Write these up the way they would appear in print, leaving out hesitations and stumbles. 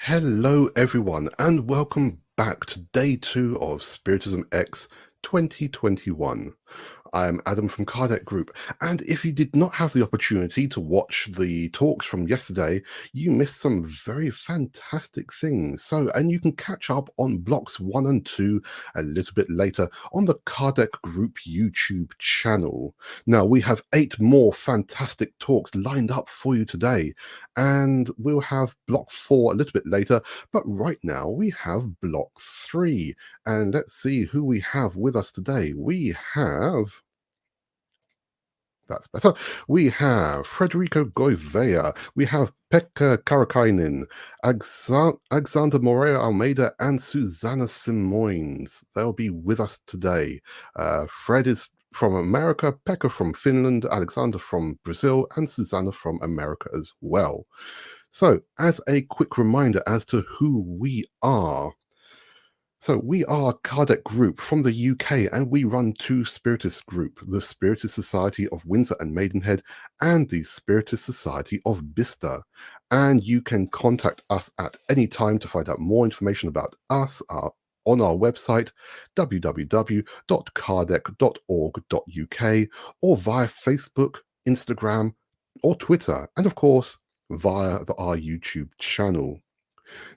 Hello everyone and welcome back to day 2 of SPIRITISMx 2021. I'm Adam from Kardec Group, and if you did not have the opportunity to watch the talks from yesterday, you missed some very fantastic things. And you can catch up on blocks 1 and 2 a little bit later on the Kardec Group YouTube channel. Now, we have 8 more fantastic talks lined up for you today, and we'll have block 4 a little bit later, but right now we have block 3. And let's see who we have with us today. We have... That's better. We have Frederico Goivea, we have Pekka Karakainen, Alexander Morea Almeida, and Susanna Simoins. They'll be with us today. Fred is from America, Pekka from Finland, Alexander from Brazil, and Susanna from America as well. So, as a quick reminder as to who we are, so we are Kardec Group from the UK, and we run 2 Spiritist group, the Spiritist Society of Windsor and Maidenhead and the Spiritist Society of Bicester. And you can contact us at any time to find out more information about us on our website, www.kardec.org.uk, or via Facebook, Instagram, or Twitter, and of course, via our YouTube channel.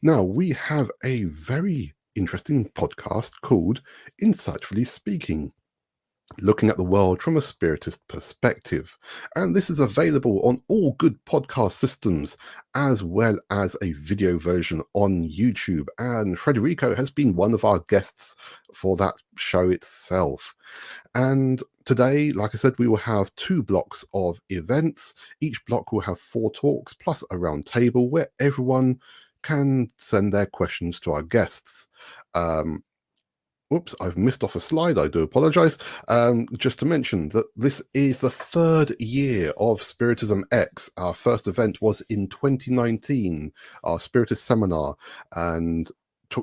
Now, we have a very interesting podcast called Insightfully Speaking, looking at the world from a spiritist perspective. And this is available on all good podcast systems, as well as a video version on YouTube. And Frederico has been one of our guests for that show itself. And today, like I said, we will have 2 blocks of events. Each block will have 4 talks plus a round table where everyone can send their questions to our guests. Whoops, I've missed off a slide. I do apologize. Just to mention that this is the 3rd year of SPIRITISMx. Our first event was in 2019, our Spiritist seminar, and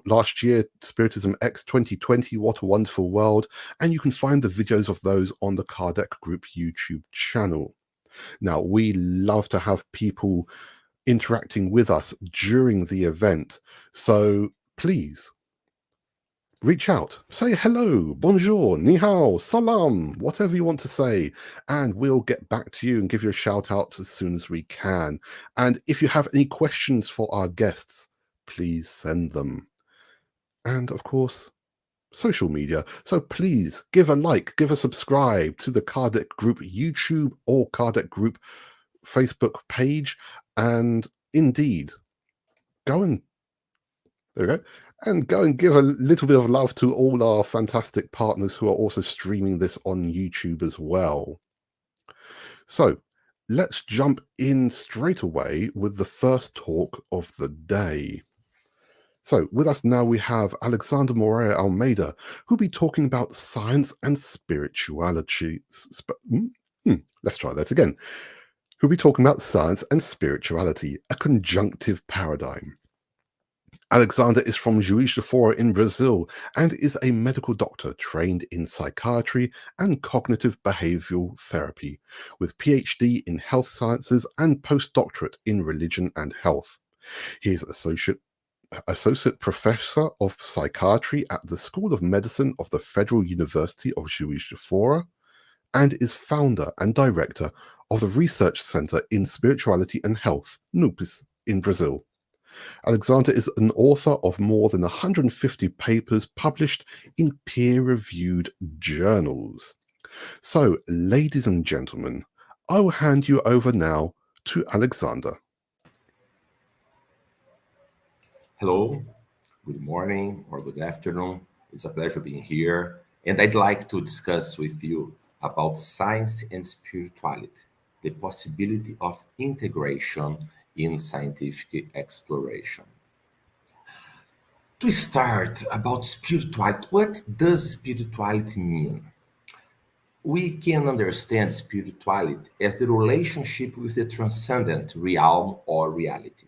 last year, SPIRITISMx 2020, What a Wonderful World, and you can find the videos of those on the Kardec Group YouTube channel. Now, we love to have people interacting with us during the event, so please reach out, say hello, bonjour, ni hao, salam, whatever you want to say, and we'll get back to you and give you a shout out as soon as we can. And if you have any questions for our guests, please send them. And of course, social media. So please give a like, give a subscribe to the Kardec Group YouTube or Kardec Group Facebook page, and indeed, there we go, and go and give a little bit of love to all our fantastic partners who are also streaming this on YouTube as well. So let's jump in straight away with the first talk of the day. So with us now we have Alexander Morea Almeida, who'll be talking about science and spirituality. Let's try that again. Who'll be talking about science and spirituality, a conjunctive paradigm. Alexander is from Juiz de Fora in Brazil and is a medical doctor trained in psychiatry and cognitive behavioral therapy, with PhD in health sciences and postdoctorate in religion and health. He is Associate Professor of Psychiatry at the School of Medicine of the Federal University of Juiz de Fora, and is founder and director of the Research Center in Spirituality and Health, NUPES, in Brazil. Alexander is an author of more than 150 papers published in peer-reviewed journals. So, ladies and gentlemen, I will hand you over now to Alexander. Hello, good morning or good afternoon. It's a pleasure being here. And I'd like to discuss with you about science and spirituality, the possibility of integration in scientific exploration. To start about spirituality, what does spirituality mean? We can understand spirituality as the relationship with the transcendent realm or reality.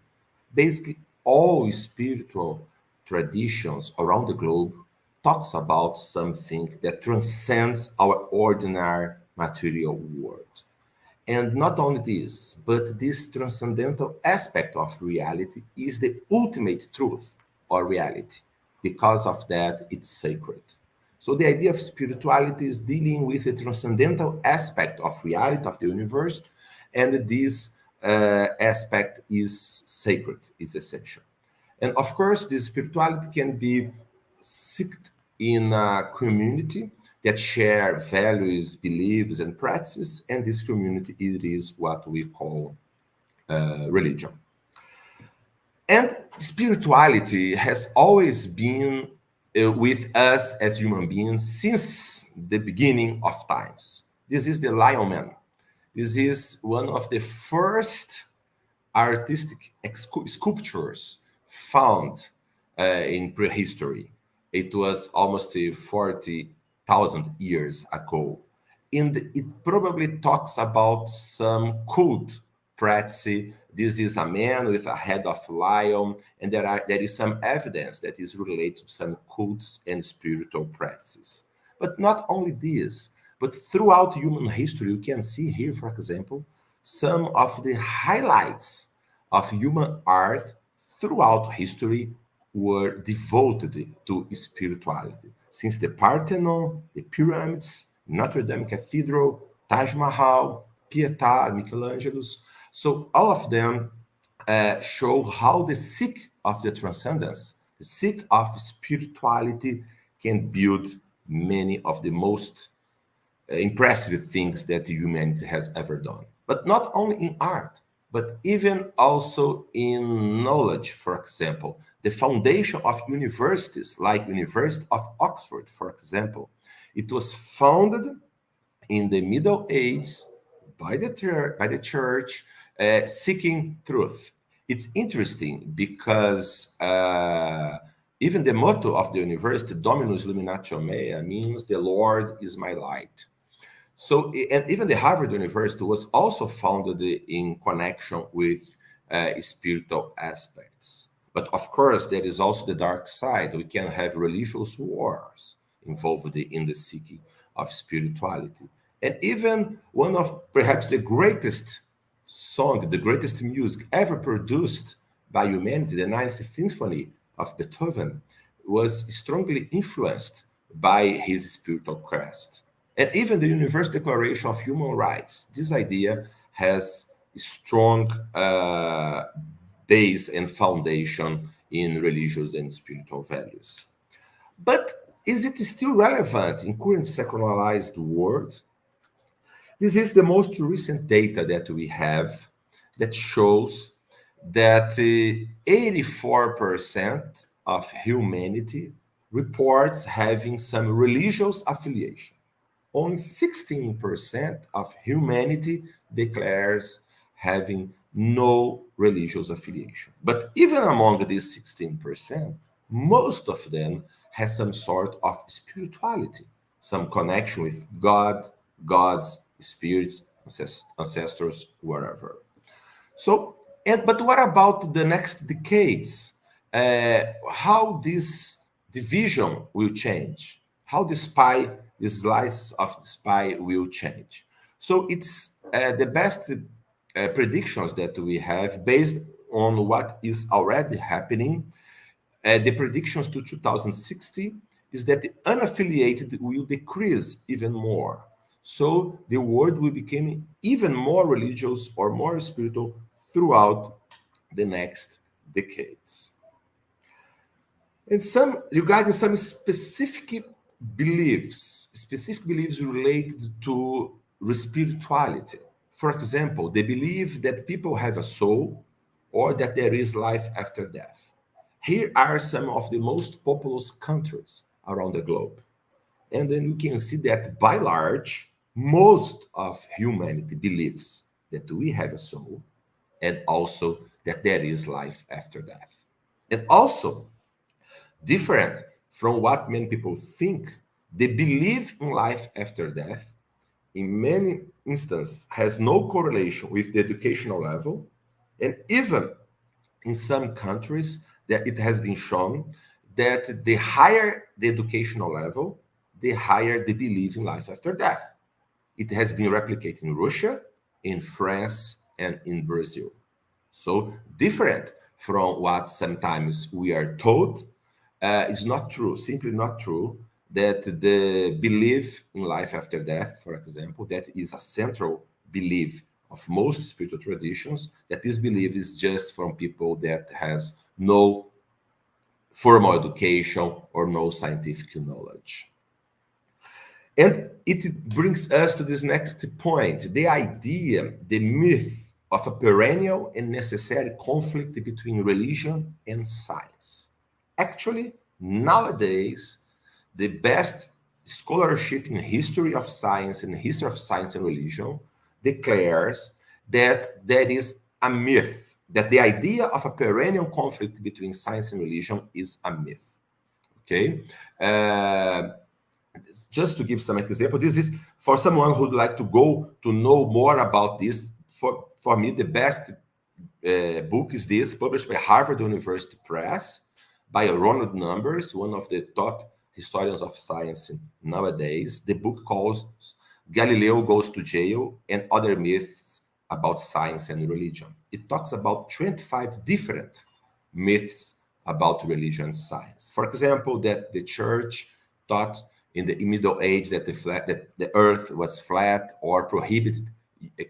Basically, all spiritual traditions around the globe talks about something that transcends our ordinary material world. And not only this, but this transcendental aspect of reality is the ultimate truth or reality. Because of that, it's sacred. So the idea of spirituality is dealing with the transcendental aspect of reality of the universe, and this aspect is sacred, is essential. And of course, this spirituality can be seeked in a community that share values, beliefs, and practices, and this community it is what we call religion. And spirituality has always been with us as human beings since the beginning of times. This is the lion man. This is one of the first artistic sculptures found in prehistory. It was almost 40,000 years ago. And it probably talks about some cult practice. This is a man with a head of lion, and there is some evidence that is related to some cults and spiritual practices. But not only this, but throughout human history, you can see here, for example, some of the highlights of human art throughout history were devoted to spirituality. Since the Parthenon, the pyramids, Notre Dame Cathedral, Taj Mahal, Pietà, Michelangelo's. So all of them show how the seek of the transcendence, the seek of spirituality can build many of the most impressive things that humanity has ever done. But not only in art, but even also in knowledge, for example. The foundation of universities, like University of Oxford, for example, it was founded in the Middle Ages by the church, seeking truth. It's interesting because even the motto of the university, Dominus Illuminatio Mea, means the Lord is my light. So, and even the Harvard University was also founded in connection with spiritual aspects. But of course, there is also the dark side. We can have religious wars involved in the seeking of spirituality. And even one of perhaps the greatest song, the greatest music ever produced by humanity, the Ninth Symphony of Beethoven, was strongly influenced by his spiritual quest. And even the Universal Declaration of Human Rights, this idea has a strong base and foundation in religious and spiritual values. But is it still relevant in current secularized world? This is the most recent data that we have that shows that 84% of humanity reports having some religious affiliation. Only 16% of humanity declares having no religious affiliation. But even among these 16%, most of them has some sort of spirituality, some connection with God, gods, spirits, ancestors, wherever. So, but what about the next decades? How this division will change? How the slice of the spy will change? So it's the best predictions that we have based on what is already happening. The predictions to 2060 is that the unaffiliated will decrease even more. So the world will become even more religious or more spiritual throughout the next decades. And some regarding some specific beliefs related to spirituality. For example, they believe that people have a soul or that there is life after death. Here are some of the most populous countries around the globe. And then you can see that by large, most of humanity believes that we have a soul and also that there is life after death. And also, different from what many people think, the belief in life after death in many instances has no correlation with the educational level, and even in some countries that it has been shown that the higher the educational level, the higher the belief in life after death. It has been replicated in Russia, in France, and in Brazil. So different from what sometimes we are told, it's not true, simply not true, that the belief in life after death, for example, that is a central belief of most spiritual traditions, that this belief is just from people that has no formal education or no scientific knowledge. And it brings us to this next point, the idea, the myth of a perennial and necessary conflict between religion and science. Actually, nowadays, the best scholarship in history of science and history of science and religion declares that there is a myth, that the idea of a perennial conflict between science and religion is a myth. Okay? Just to give some example, this is for someone who would like to go to know more about this. For me, the best book is this, published by Harvard University Press by Ronald Numbers, one of the top historians of science nowadays. The book calls Galileo Goes to Jail and Other Myths About Science and Religion. It talks about 25 different myths about religion and science. For example, that the church taught in the Middle Age that the earth was flat, or prohibited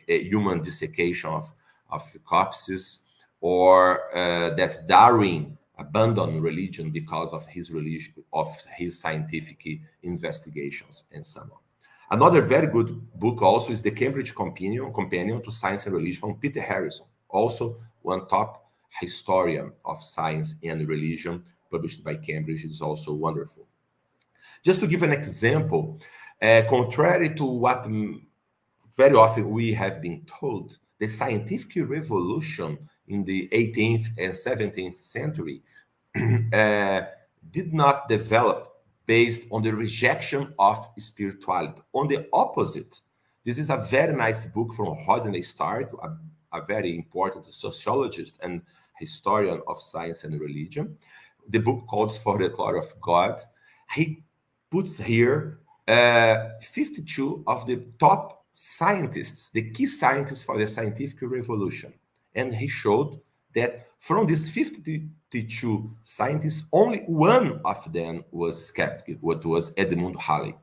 human desiccation of corpses, or that Darwin abandoned religion because of his scientific investigations, and so on. Another very good book also is the Cambridge Companion to Science and Religion from Peter Harrison, also one top historian of science and religion, published by Cambridge. Is also wonderful. Just to give an example, contrary to what very often we have been told, the scientific revolution in the 18th and 17th century did not develop based on the rejection of spirituality. On the opposite, this is a very nice book from Rodney Stark, a very important sociologist and historian of science and religion. The book calls For the Glory of God. He puts here 52 of the top scientists, the key scientists for the scientific revolution. And he showed that from these 52 scientists, only one of them was skeptic, what was Edmund Halley.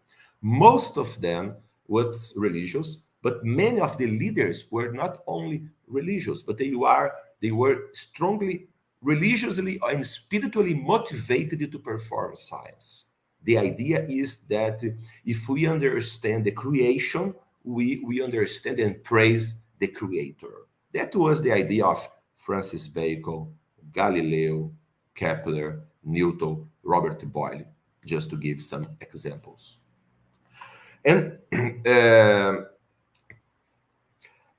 Most of them was religious, but many of the leaders were not only religious, but they were strongly religiously and spiritually motivated to perform science. The idea is that if we understand the creation, we understand and praise the creator. That was the idea of Francis Bacon, Galileo, Kepler, Newton, Robert Boyle, just to give some examples. And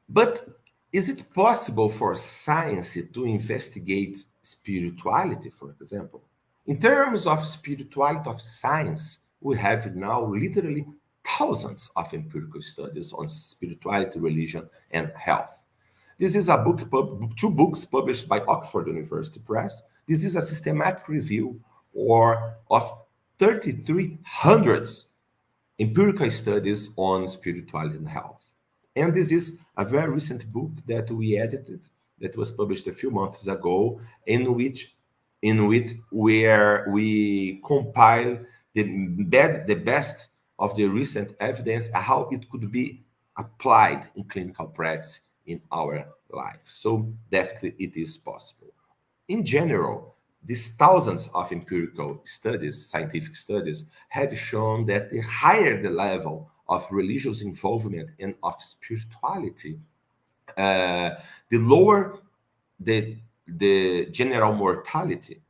but is it possible for science to investigate spirituality, for example? In terms of spirituality of science, we have now literally thousands of empirical studies on spirituality, religion, and health. This is a book, two books published by Oxford University Press. This is a systematic review of 3,300 empirical studies on spirituality and health. And this is a very recent book that we edited, that was published a few months ago, in which where we compile the best of the recent evidence, how it could be applied in clinical practice in our life. So definitely it is possible. In general, these thousands of empirical studies, scientific studies, have shown that the higher the level of religious involvement and of spirituality, the lower the general mortality,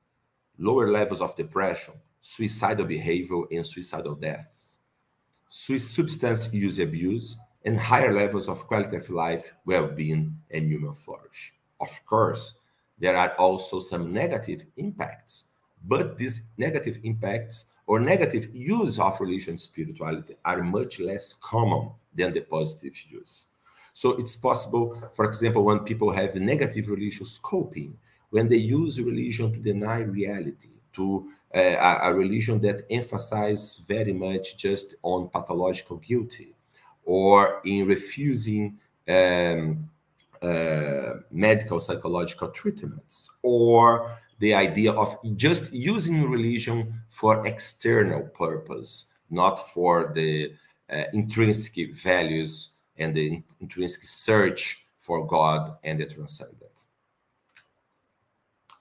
lower levels of depression, suicidal behavior and suicidal deaths, substance use abuse, and higher levels of quality of life, well-being, and human flourish. Of course, there are also some negative impacts. But these negative impacts or negative use of religion and spirituality are much less common than the positive use. So it's possible, for example, when people have negative religious coping, when they use religion to deny reality, to a religion that emphasizes very much just on pathological guilty, or in refusing medical psychological treatments, or the idea of just using religion for external purpose, not for the intrinsic values and the intrinsic search for God and the transcendent.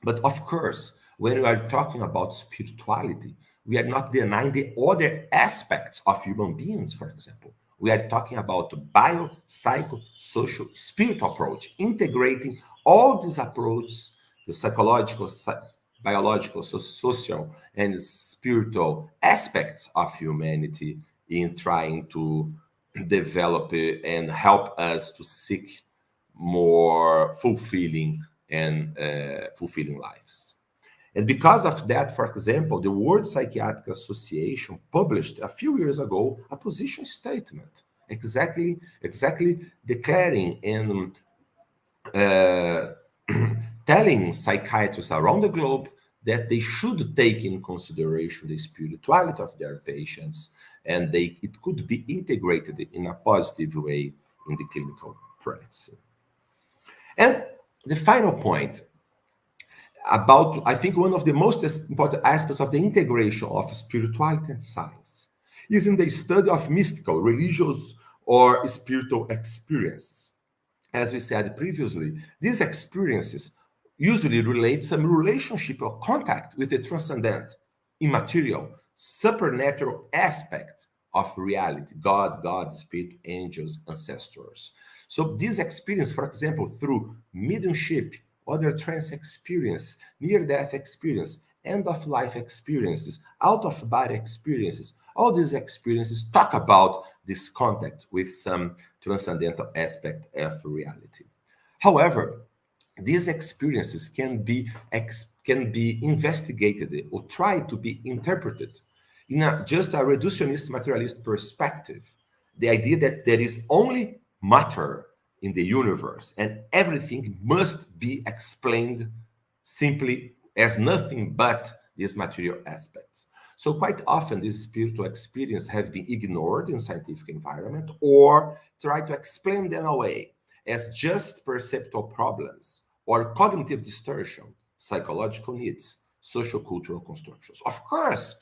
But of course, when we are talking about spirituality, we are not denying the other aspects of human beings, for example. We are talking about bio, psycho, social, spiritual approach, integrating all these approaches, the psychological, biological, social, and spiritual aspects of humanity in trying to develop it and help us to seek more fulfilling and fulfilling lives. And because of that, for example, the World Psychiatric Association published a few years ago a position statement, exactly declaring and telling psychiatrists around the globe that they should take in consideration the spirituality of their patients, and it could be integrated in a positive way in the clinical practice. And the final point about, I think, one of the most important aspects of the integration of spirituality and science is in the study of mystical, religious, or spiritual experiences. As we said previously, these experiences usually relate some relationship or contact with the transcendent, immaterial, supernatural aspect of reality: God, God's spirit, angels, ancestors. So this experience, for example, through mediumship, other trance experience, near-death experience, end-of-life experiences, out-of-body experiences, all these experiences talk about this contact with some transcendental aspect of reality. However, these experiences can be investigated or try to be interpreted in just a reductionist materialist perspective. The idea that there is only matter in the universe and everything must be explained simply as nothing but these material aspects. So quite often these spiritual experiences have been ignored in scientific environment or try to explain them away as just perceptual problems or cognitive distortion, psychological needs, social cultural constructions. Of course,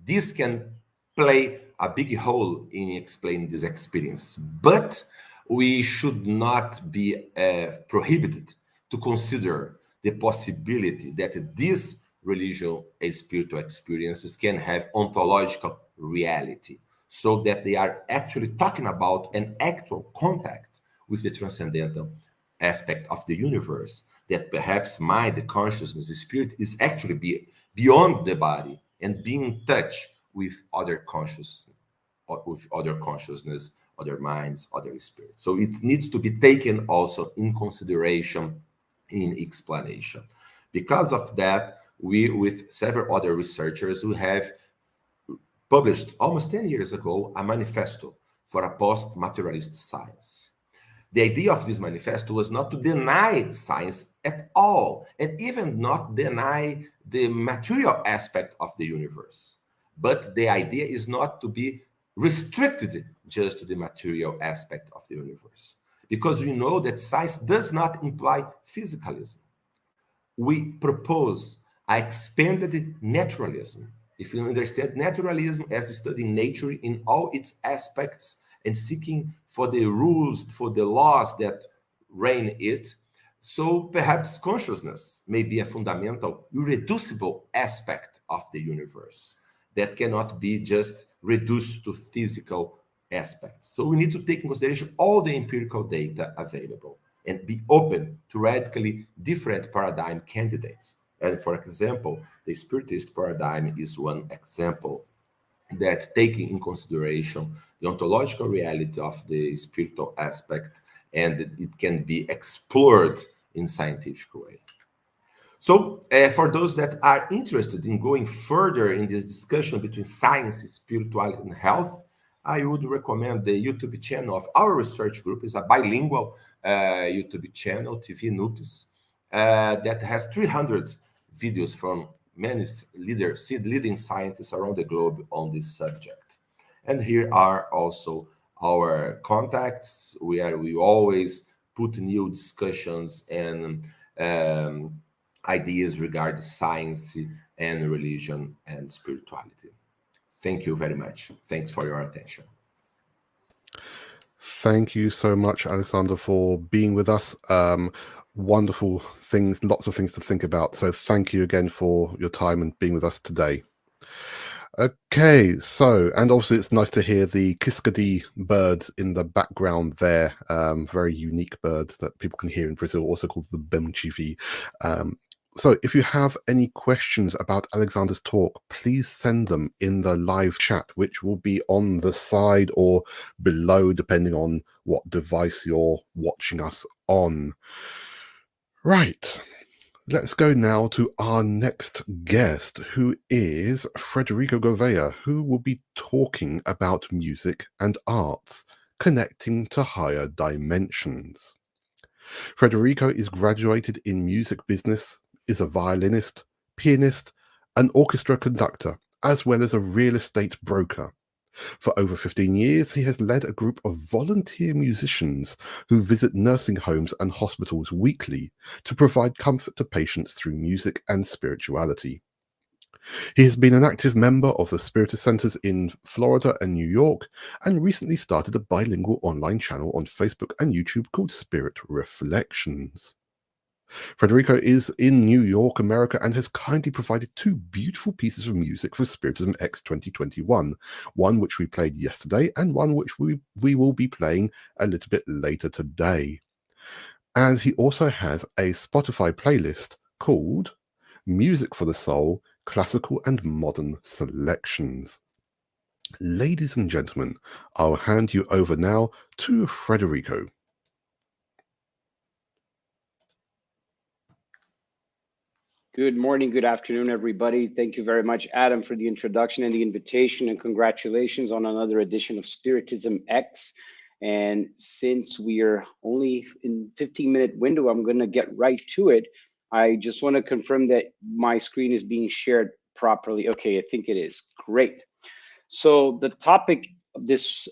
this can play a big role in explaining this experience, but we should not be prohibited to consider the possibility that these religious and spiritual experiences can have ontological reality, so that they are actually talking about an actual contact with the transcendental aspect of the universe, that perhaps mind, the consciousness, the spirit is actually beyond the body and being in touch with other consciousness, other minds, other spirits. So it needs to be taken also in consideration in explanation. Because of that, we, with several other researchers, who have published almost 10 years ago a manifesto for a post-materialist science. The idea of this manifesto was not to deny science at all, and even not deny the material aspect of the universe. But the idea is not to be restricted just to the material aspect of the universe, because we know that science does not imply physicalism. We propose an expanded naturalism. If you understand naturalism as studying nature in all its aspects and seeking for the rules, for the laws that reign it, so perhaps consciousness may be a fundamental, irreducible aspect of the universe that cannot be just reduced to physical aspects. So we need to take in consideration all the empirical data available and be open to radically different paradigm candidates. And for example, the Spiritist paradigm is one example that, taking in consideration the ontological reality of the spiritual aspect, and it can be explored in scientific way. So, for those that are interested in going further in this discussion between science, spirituality, and health, I would recommend the YouTube channel of our research group. It's a bilingual YouTube channel, TV Noobs, that has 300 videos from many leading scientists around the globe on this subject. And here are also our contacts, where we always put new discussions and ideas regarding science and religion and spirituality. Thank you very much. Thanks for your attention. Thank you so much, Alexander, for being with us. Wonderful things, lots of things to think about. So thank you again for your time and being with us today. Okay, so, and obviously it's nice to hear the Kiskadi birds in the background there, very unique birds that people can hear in Brazil, also called the Bemchivi. So if you have any questions about Alexander's talk, please send them in the live chat, which will be on the side or below, depending on what device you're watching us on. Right. Let's go now to our next guest, who is Frederico Gouveia, who will be talking about music and arts, connecting to higher dimensions. Frederico is graduated in music business, is a violinist, pianist, an orchestra conductor, as well as a real estate broker. For over 15 years, he has led a group of volunteer musicians who visit nursing homes and hospitals weekly to provide comfort to patients through music and spirituality. He has been an active member of the Spiritist Centers in Florida and New York, and recently started a bilingual online channel on Facebook and YouTube called Spirit Reflections. Frederico is in New York, America, and has kindly provided two beautiful pieces of music for SPIRITISMx 2021, one which we played yesterday and one which we will be playing a little bit later today. And he also has a Spotify playlist called Music for the Soul, Classical and Modern Selections. Ladies and gentlemen, I'll hand you over now to Frederico. Good morning, good afternoon, everybody. Thank you very much, Adam, for the introduction and the invitation, and congratulations on another edition of SPIRITISMx. And since we are only in 15-minute window, I'm going to get right to it. I just want to confirm that my screen is being shared properly. Okay, I think it is. Great. So the topic of this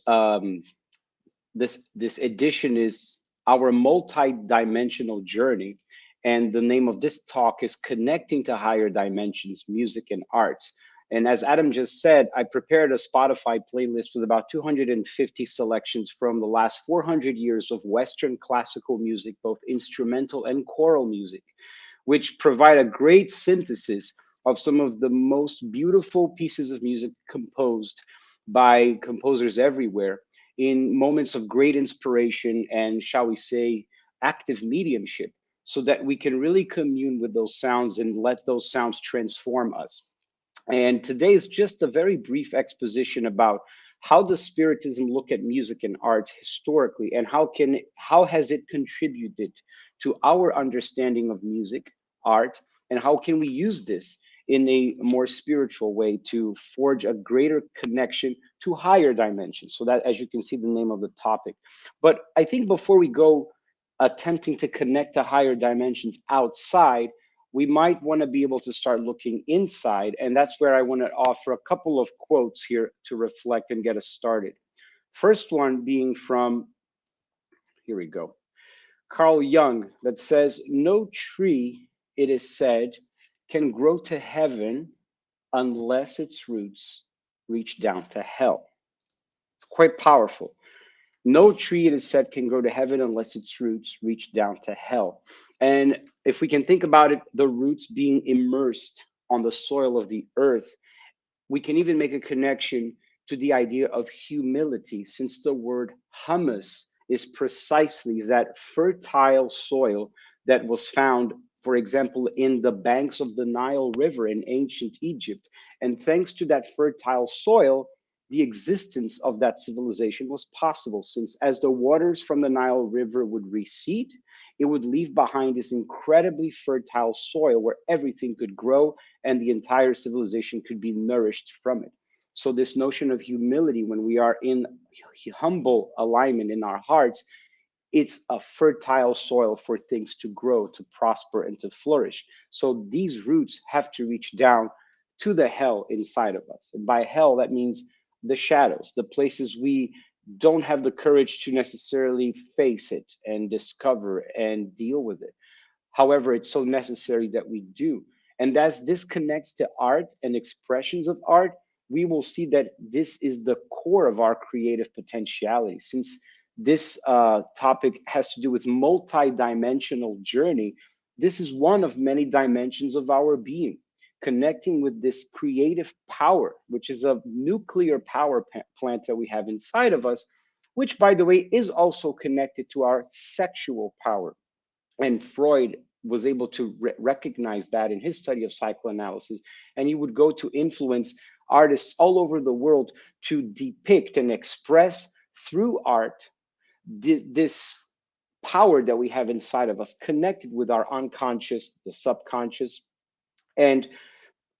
this edition is our multi-dimensional journey, and the name of this talk is Connecting to Higher Dimensions, Music and Arts. And as Adam just said, I prepared a Spotify playlist with about 250 selections from the last 400 years of Western classical music, both instrumental and choral music, which provide a great synthesis of some of the most beautiful pieces of music composed by composers everywhere in moments of great inspiration and, shall we say, active mediumship, so that we can really commune with those sounds and let those sounds transform us. And today is just a very brief exposition about how does Spiritism look at music and arts historically, and how has it contributed to our understanding of music, art, and how can we use this in a more spiritual way to forge a greater connection to higher dimensions. So that, as you can see, the name of the topic. But I think before we go attempting to connect to higher dimensions outside, we might want to be able to start looking inside. And that's where I want to offer a couple of quotes here to reflect and get us started. First one being from, here we go, Carl Jung, that says, "No tree, it is said, can grow to heaven unless its roots reach down to hell." It's quite powerful. No tree, it is said, can grow to heaven unless its roots reach down to hell. And if we can think about it, the roots being immersed on the soil of the earth, we can even make a connection to the idea of humility, since the word humus is precisely that fertile soil that was found, for example, in the banks of the Nile River in ancient Egypt. And thanks to that fertile soil, the existence of that civilization was possible, since as the waters from the Nile River would recede, it would leave behind this incredibly fertile soil where everything could grow and the entire civilization could be nourished from it. So, this notion of humility, when we are in humble alignment in our hearts, it's a fertile soil for things to grow, to prosper, and to flourish. So these roots have to reach down to the hell inside of us. And by hell, that means the shadows, the places we don't have the courage to necessarily face it and discover and deal with it. However, it's so necessary that we do. And as this connects to art and expressions of art, we will see that this is the core of our creative potentiality. Since this topic has to do with multi-dimensional journey, this is one of many dimensions of our being, connecting with this creative power, which is a nuclear power plant that we have inside of us, which, by the way, is also connected to our sexual power. And Freud was able to recognize that in his study of psychoanalysis, and he would go to influence artists all over the world to depict and express through art this power that we have inside of us, connected with our unconscious, the subconscious. And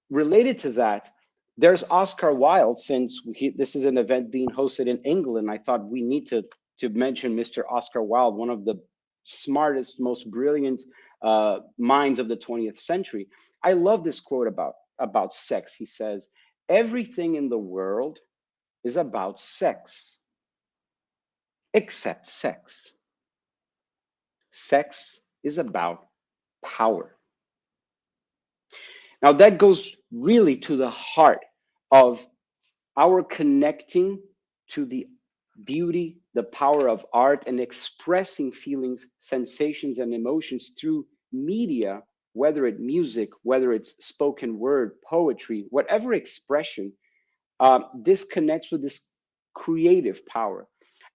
related to that, there's Oscar Wilde. Since this is an event being hosted in England, I thought we need to mention Mr. Oscar Wilde, one of the smartest, most brilliant minds of the 20th century. I love this quote about sex. He says, "Everything in the world is about sex, except sex. Sex is about power." Now, that goes really to the heart of our connecting to the beauty, the power of art, and expressing feelings, sensations, and emotions through media, whether it's music, whether it's spoken word, poetry, whatever expression. This connects with this creative power.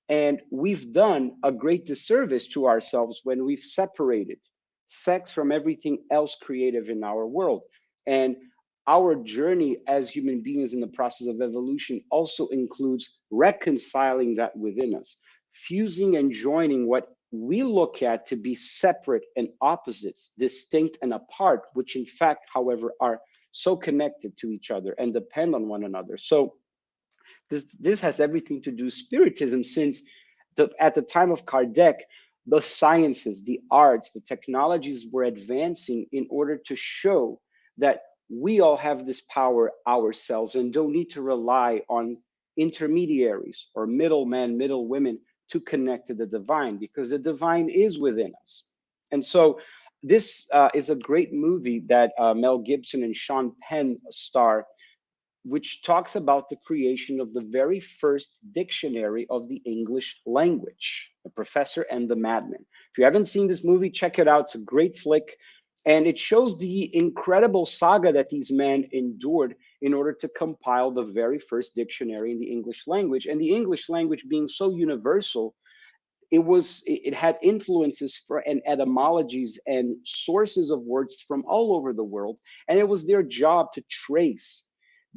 And we've done a great disservice to ourselves when we've separated sex from everything else creative in our world. And our journey as human beings in the process of evolution also includes reconciling that within us, fusing and joining what we look at to be separate and opposites, distinct and apart, which in fact, however, are so connected to each other and depend on one another. So this has everything to do with spiritism, since at the time of Kardec, the sciences, the arts, the technologies were advancing in order to show that we all have this power ourselves and don't need to rely on intermediaries or middlemen, middle women to connect to the divine, because the divine is within us. And so this is a great movie that Mel Gibson and Sean Penn star, which talks about the creation of the very first dictionary of the English language, The Professor and the Madman. If you haven't seen this movie, check it out. It's a great flick. And it shows the incredible saga that these men endured in order to compile the very first dictionary in the English language. And the English language being so universal, it had influences for and etymologies and sources of words from all over the world. And it was their job to trace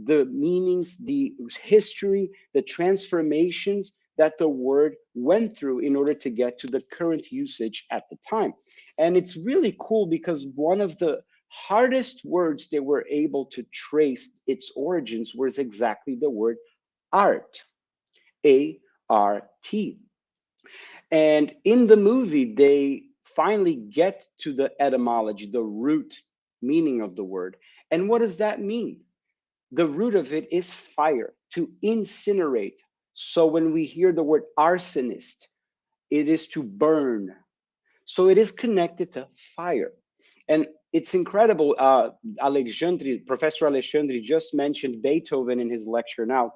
the meanings, the history, the transformations that the word went through in order to get to the current usage at the time. And it's really cool because one of the hardest words they were able to trace its origins was exactly the word art, A-R-T. And in the movie, they finally get to the etymology, the root meaning of the word. And what does that mean? The root of it is fire, to incinerate. So when we hear the word arsonist, it is to burn. So it is connected to fire. And it's incredible. Professor Alexandri just mentioned Beethoven in his lecture now.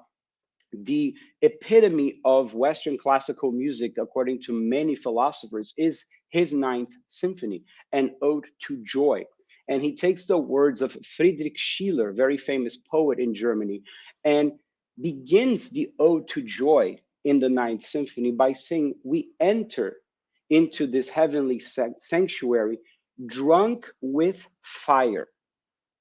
The epitome of Western classical music, according to many philosophers, is his Ninth Symphony, an ode to joy. And he takes the words of Friedrich Schiller, very famous poet in Germany, and begins the ode to joy in the Ninth Symphony by saying, "We enter into this heavenly sanctuary drunk with fire."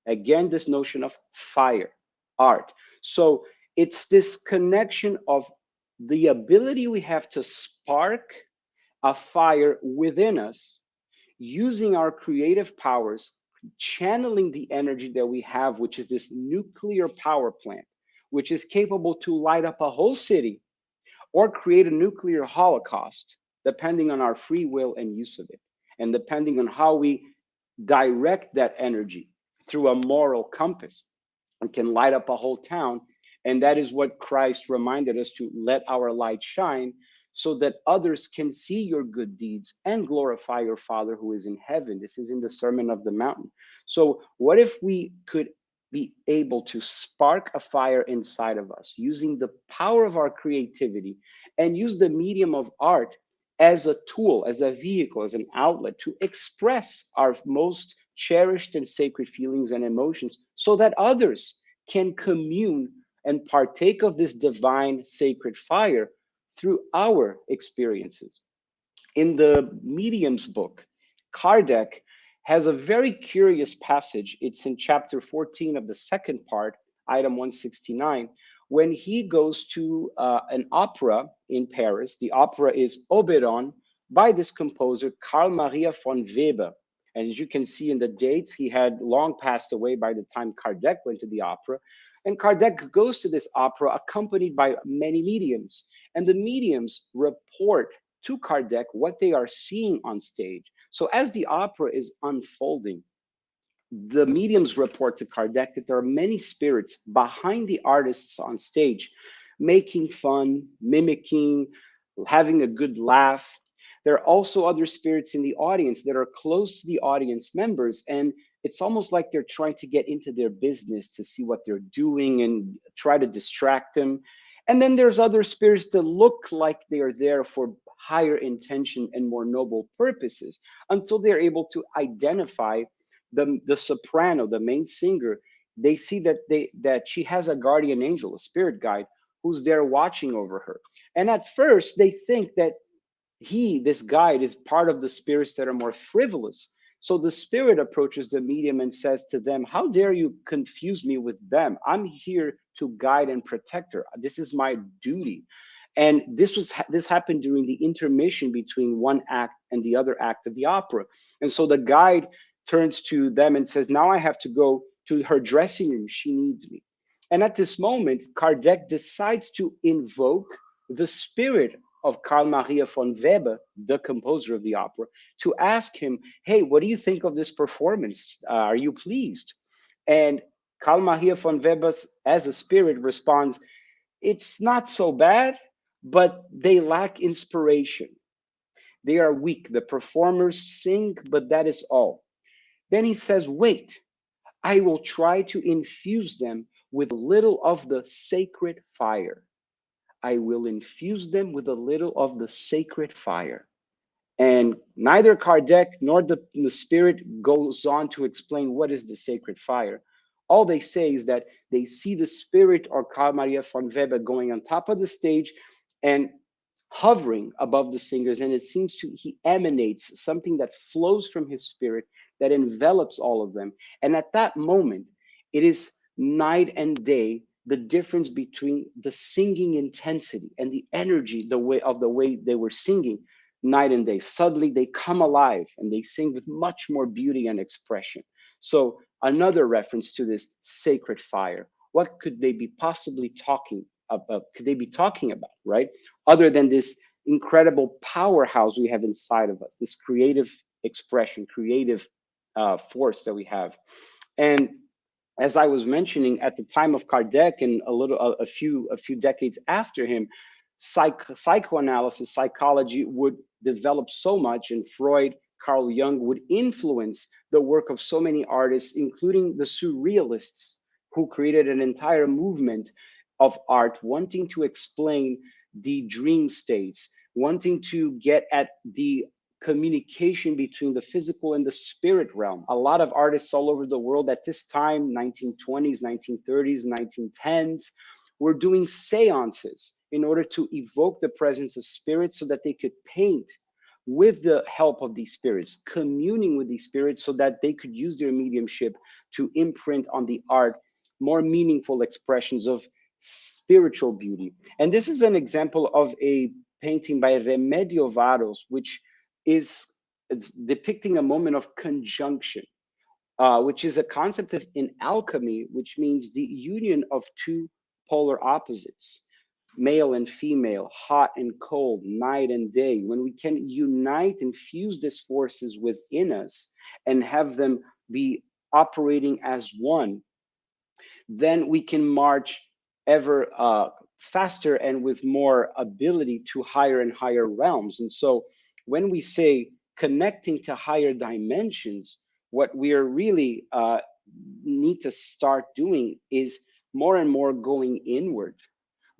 Again, this notion of fire, art. So it's this connection of the ability we have to spark a fire within us using our creative powers, channeling the energy that we have, which is this nuclear power plant, which is capable to light up a whole city or create a nuclear holocaust, depending on our free will and use of it, and depending on how we direct that energy through a moral compass. It can light up a whole town. And that is what Christ reminded us, to let our light shine so that others can see your good deeds and glorify your Father who is in heaven. This is in the Sermon of the Mountain. So, what if we could be able to spark a fire inside of us using the power of our creativity and use the medium of art as a tool, as a vehicle, as an outlet to express our most cherished and sacred feelings and emotions so that others can commune and partake of this divine sacred fire through our experiences. In the Medium's book, Kardec has a very curious passage. It's in chapter 14 of the second part, item 169, when he goes to an opera in Paris. The opera is Oberon by this composer, Carl Maria von Weber. And as you can see in the dates, he had long passed away by the time Kardec went to the opera. And Kardec goes to this opera accompanied by many mediums. And the mediums report to Kardec what they are seeing on stage. So as the opera is unfolding, the mediums report to Kardec that there are many spirits behind the artists on stage, making fun, mimicking, having a good laugh. There are also other spirits in the audience that are close to the audience members, and it's almost like they're trying to get into their business to see what they're doing and try to distract them. And then there's other spirits that look like they are there for higher intention and more noble purposes, until they're able to identify the soprano, the main singer. They see that she has a guardian angel, a spirit guide, who's there watching over her. And at first they think that this guide, is part of the spirits that are more frivolous. So the spirit approaches the medium and says to them, "How dare you confuse me with them? I'm here to guide and protect her. This is my duty." And this happened during the intermission between one act and the other act of the opera. And so the guide turns to them and says, "Now I have to go to her dressing room. She needs me." And at this moment, Kardec decides to invoke the spirit of Carl Maria von Weber, the composer of the opera, to ask him, "Hey, what do you think of this performance? Are you pleased?" And Carl Maria von Weber, as a spirit, responds, "It's not so bad, but they lack inspiration. They are weak. The performers sing, but that is all." Then he says, "Wait, I will try to infuse them with a little of the sacred fire. I will infuse them with a little of the sacred fire." And neither Kardec nor the spirit goes on to explain what is the sacred fire. All they say is that they see the spirit, or Carl Maria von Weber, going on top of the stage and hovering above the singers. And it seems he emanates something that flows from his spirit that envelops all of them. And at that moment, it is night and day, the difference between the singing intensity and the energy, the way they were singing, night and day. Suddenly they come alive and they sing with much more beauty and expression. So another reference to this sacred fire. What could they be possibly talking about? Could they be talking about, right? Other than this incredible powerhouse we have inside of us, this creative expression, creative force that we have. And as I was mentioning, at the time of Kardec and a few decades after him, psychoanalysis, psychology would develop so much, and Freud, Carl Jung would influence the work of so many artists, including the surrealists, who created an entire movement of art wanting to explain the dream states, wanting to get at the communication between the physical and the spirit realm. A lot of artists all over the world at this time, 1920s, 1930s, 1910s, were doing seances in order to evoke the presence of spirits so that they could paint with the help of these spirits, communing with these spirits so that they could use their mediumship to imprint on the art more meaningful expressions of spiritual beauty. And this is an example of a painting by Remedio Varos, which is It's depicting a moment of conjunction, which is a concept of in alchemy, which means the union of two polar opposites, male and female, hot and cold, night and day. When we can unite and fuse these forces within us and have them be operating as one, then we can march ever faster and with more ability to higher and higher realms. And so when we say connecting to higher dimensions, what we are really need to start doing is more and more going inward,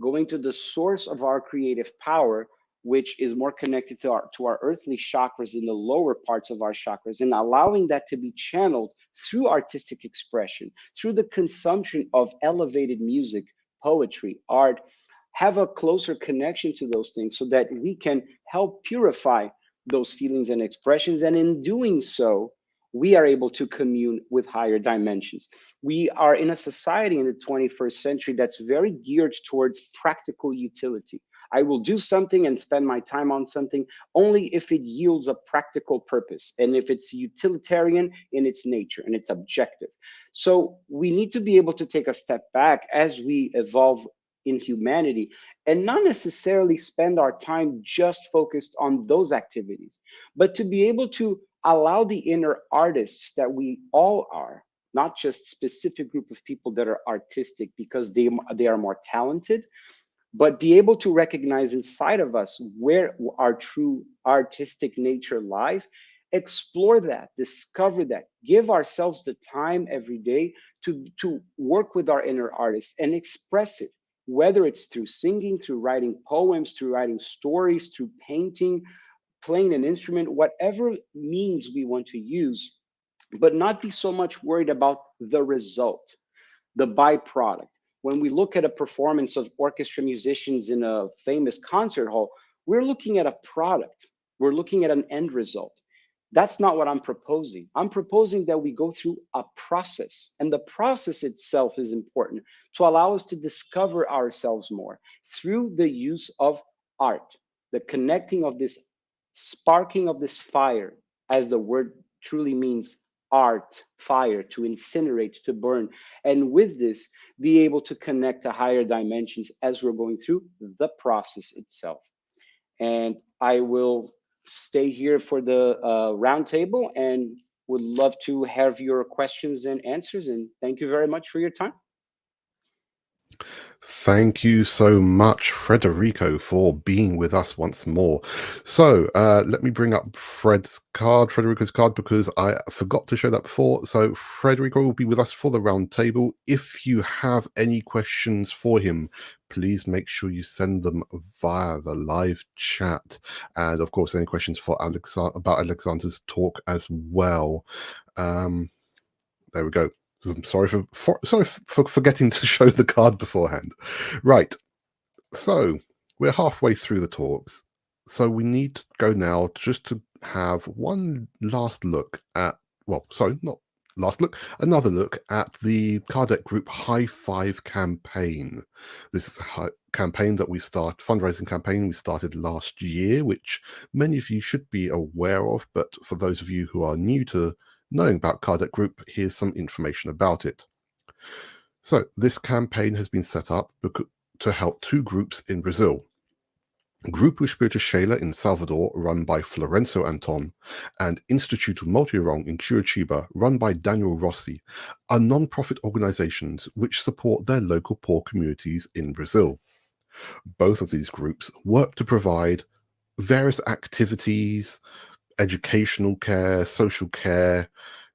going to the source of our creative power, which is more connected to our earthly chakras in the lower parts of our chakras, and allowing that to be channeled through artistic expression, through the consumption of elevated music, poetry, art, have a closer connection to those things so that we can help purify those feelings and expressions. And in doing so, we are able to commune with higher dimensions. We are in a society in the 21st century that's very geared towards practical utility. I will do something and spend my time on something only if it yields a practical purpose and if it's utilitarian in its nature and its objective. So we need to be able to take a step back as we evolve in humanity and not necessarily spend our time just focused on those activities, but to be able to allow the inner artists that we all are, not just specific group of people that are artistic because they are more talented, but be able to recognize inside of us where our true artistic nature lies, explore that, discover that, give ourselves the time every day to work with our inner artists and express it, whether it's through singing, through writing poems, through writing stories, through painting, playing an instrument, whatever means we want to use, but not be so much worried about the result, the byproduct. When we look at a performance of orchestra musicians in a famous concert hall, we're looking at a product, we're looking at an end result. That's not what I'm proposing. I'm proposing that we go through a process, and the process itself is important to allow us to discover ourselves more through the use of art, the connecting of this sparking of this fire, as the word truly means, art, fire, to incinerate, to burn. And with this, be able to connect to higher dimensions as we're going through the process itself. And I will stay here for the roundtable and would love to have your questions and answers. And thank you very much for your time. Thank you so much, Frederico, for being with us once more. So let me bring up Frederico's card, because I forgot to show that before. So Frederico will be with us for the round table. If you have any questions for him, please make sure you send them via the live chat. And of course, any questions for about Alexander's talk as well. There we go. I'm sorry for forgetting to show the card beforehand. Right. So we're halfway through the talks. So we need to go now just to have one last look at, another look at the Kardec Group High Five campaign. This is a campaign that fundraising campaign we started last year, which many of you should be aware of. But for those of you who are new to knowing about Kardec Group, here's some information about it. So this campaign has been set up to help two groups in Brazil. Grupo Espírito Sheila in Salvador, run by Florencio Anton, and Instituto Multidimensional in Curitiba, run by Daniel Rossi, are non-profit organizations which support their local poor communities in Brazil. Both of these groups work to provide various activities, educational care, social care,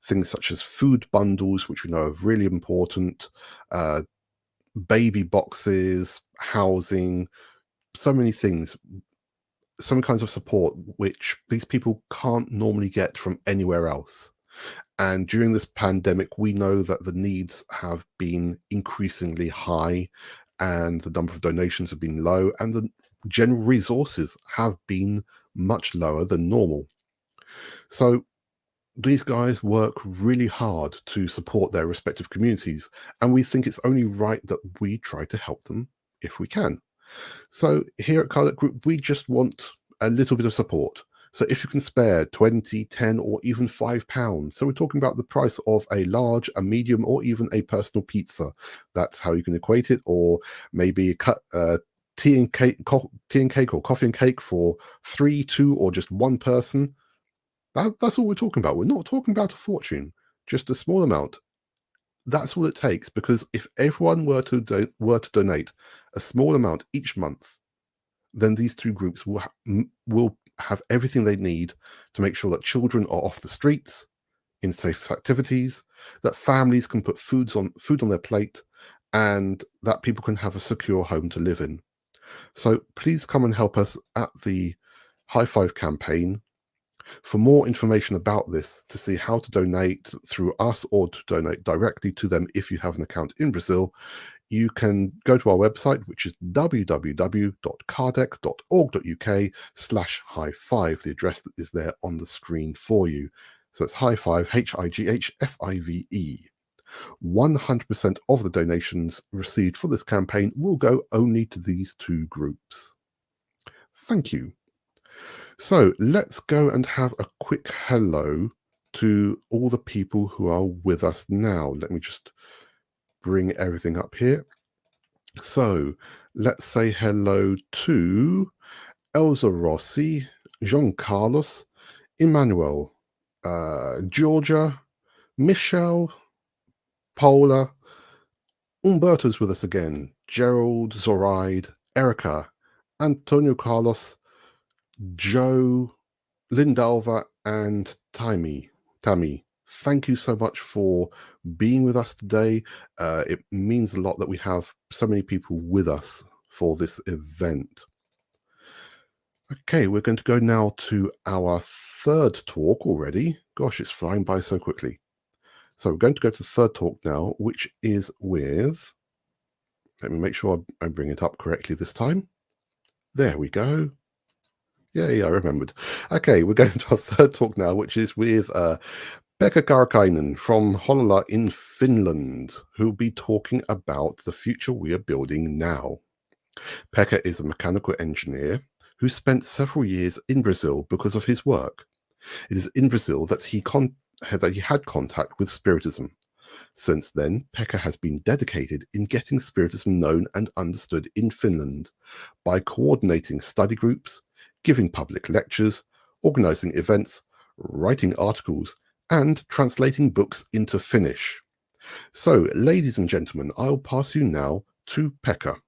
things such as food bundles, which we know are really important, baby boxes, housing, so many things, some kinds of support which these people can't normally get from anywhere else. And during this pandemic, we know that the needs have been increasingly high, and the number of donations have been low, and the general resources have been much lower than normal. So these guys work really hard to support their respective communities, and we think it's only right that we try to help them if we can. So here at Kardec Group, we just want a little bit of support. So if you can spare 20, 10, or even £5, so we're talking about the price of a large, a medium, or even a personal pizza. That's how you can equate it. Or maybe tea and cake or coffee and cake for 3, 2, or just one person. That's all we're talking about. We're not talking about a fortune, just a small amount. That's all it takes, because if everyone were to donate a small amount each month, then these two groups will have everything they need to make sure that children are off the streets in safe activities, that families can put food on their plate, and that people can have a secure home to live in. So please come and help us at the High Five campaign. For more information about this, to see how to donate through us or to donate directly to them if you have an account in Brazil, you can go to our website, which is www.kardec.org.uk/high5. The address that is there on the screen for you. So it's high five, HIGHFIVE. 100% of the donations received for this campaign will go only to these two groups. Thank you. So let's go and have a quick hello to all the people who are with us now. Let me just bring everything up here. So let's say hello to Elsa Rossi, Jean Carlos, Emmanuel, Georgia, Michelle, Paula, Umberto's with us again, Gerald, Zoraide, Erica, Antonio Carlos, Joe, Lindalva, and Tammy. Thank you so much for being with us today. It means a lot that we have so many people with us for this event. Okay, we're going to go now to our third talk already. Gosh, it's flying by so quickly. So we're going to go to the third talk now, which is with, let me make sure I bring it up correctly this time. There we go. Yay, I remembered. Okay, we're going to our third talk now, which is with Pekka Karkainen from Hollola in Finland, who'll be talking about the future we are building now. Pekka is a mechanical engineer who spent several years in Brazil because of his work. It is in Brazil that he had contact with Spiritism. Since then, Pekka has been dedicated in getting Spiritism known and understood in Finland by coordinating study groups, giving public lectures, organizing events, writing articles, and translating books into Finnish. So, ladies and gentlemen, I'll pass you now to Pekka.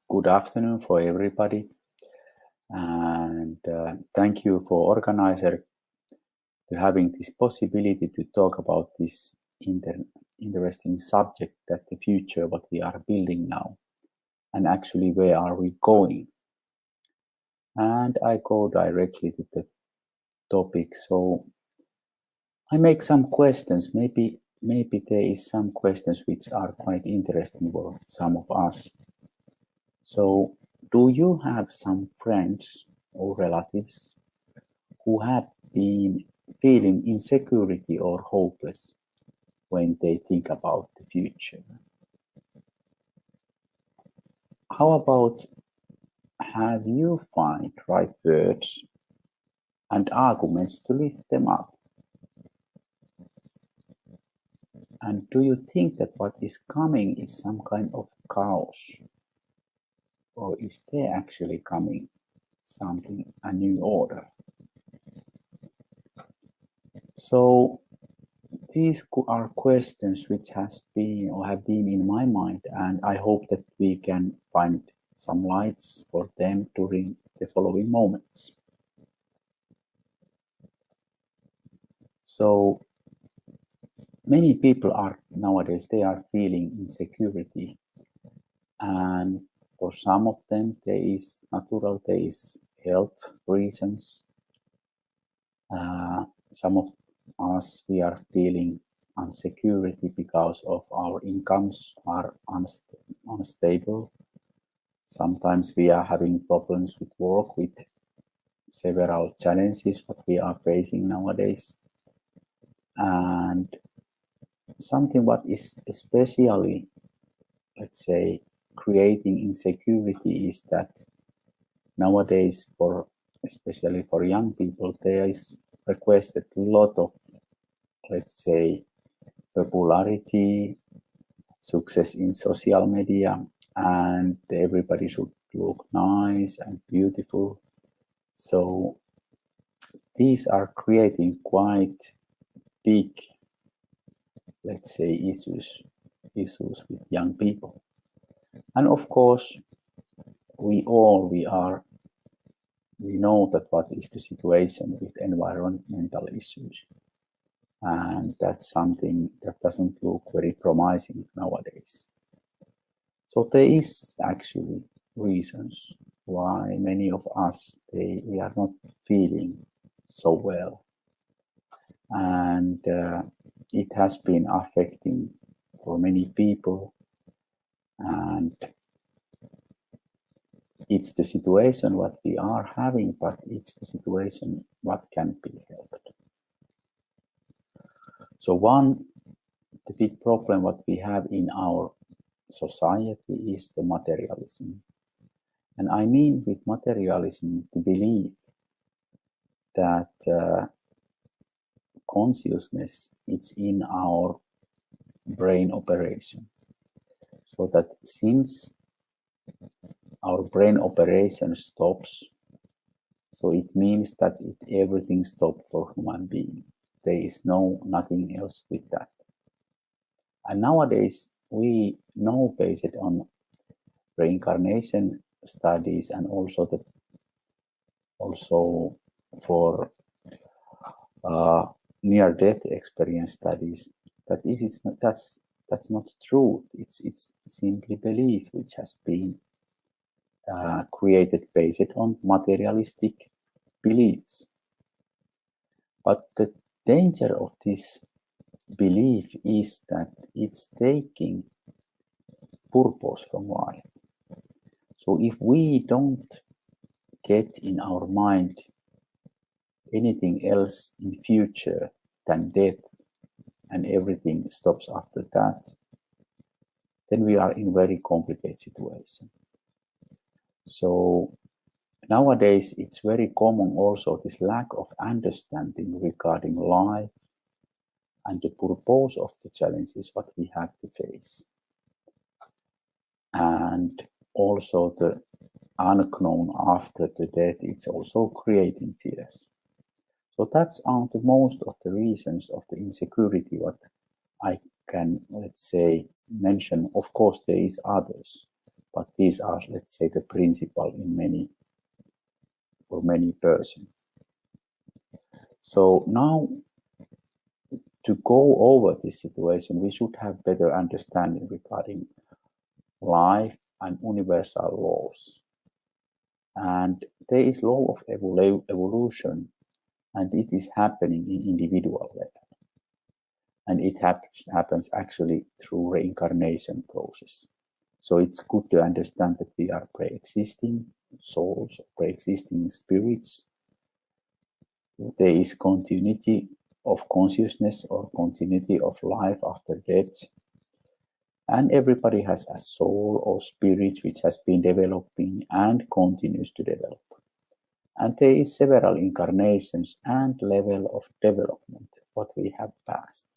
Good afternoon for everybody, and thank you for organizer to having this possibility to talk about this interesting subject, that the future what we are building now, and actually where are we going. And I go directly to the topic. So I make some questions. Maybe there is some questions which are quite interesting for some of us. So, do you have some friends or relatives who have been feeling insecurity or hopeless when they think about the future? How about, have you found right words and arguments to lift them up? And do you think that what is coming is some kind of chaos? Or is there actually coming something, a new order? So these are questions which has been or have been in my mind, and I hope that we can find some lights for them during the following moments. So many people are nowadays, they are feeling insecurity, and for some of them there is natural, there is health reasons. Some of us, we are feeling insecurity because of our incomes are unstable. Sometimes we are having problems with work, with several challenges that we are facing nowadays. And something what is especially, let's say, creating insecurity is that nowadays, especially for young people, there is requested a lot of, let's say, popularity, success in social media, and everybody should look nice and beautiful. So these are creating quite big, let's say, issues with young people. And of course, we know that what is the situation with environmental issues. And that's something that doesn't look very promising nowadays. So there is actually reasons why many of us, we are not feeling so well. And it has been affecting for many people. And it's the situation what we are having, but it's the situation what can be helped. So the big problem what we have in our society is the materialism. And I mean with materialism the belief that consciousness is in our brain operation. So that since our brain operation stops, so it means that everything stopped for human being. There is nothing else with that. And nowadays we know, based on reincarnation studies and also for near-death experience studies, that that's not true. It's simply belief which has been created based on materialistic beliefs. But the danger of this belief is that it's taking purpose from life. So if we don't get in our mind anything else in future than death, and everything stops after that, then we are in very complicated situation. So nowadays it's very common also this lack of understanding regarding life and the purpose of the challenges what we have to face. And also the unknown after the death, it's also creating fears. So that's the most of the reasons of the insecurity what I can, let's say, mention. Of course, there is others, but these are, let's say, the principal for many persons. So now, to go over this situation, we should have better understanding regarding life and universal laws. And there is law of evolution, and it is happening in individual level. And it happens actually through reincarnation process. So it's good to understand that we are pre-existing souls, pre-existing spirits. There is continuity of consciousness or continuity of life after death. And everybody has a soul or spirit which has been developing and continues to develop. And there is several incarnations and level of development what we have passed.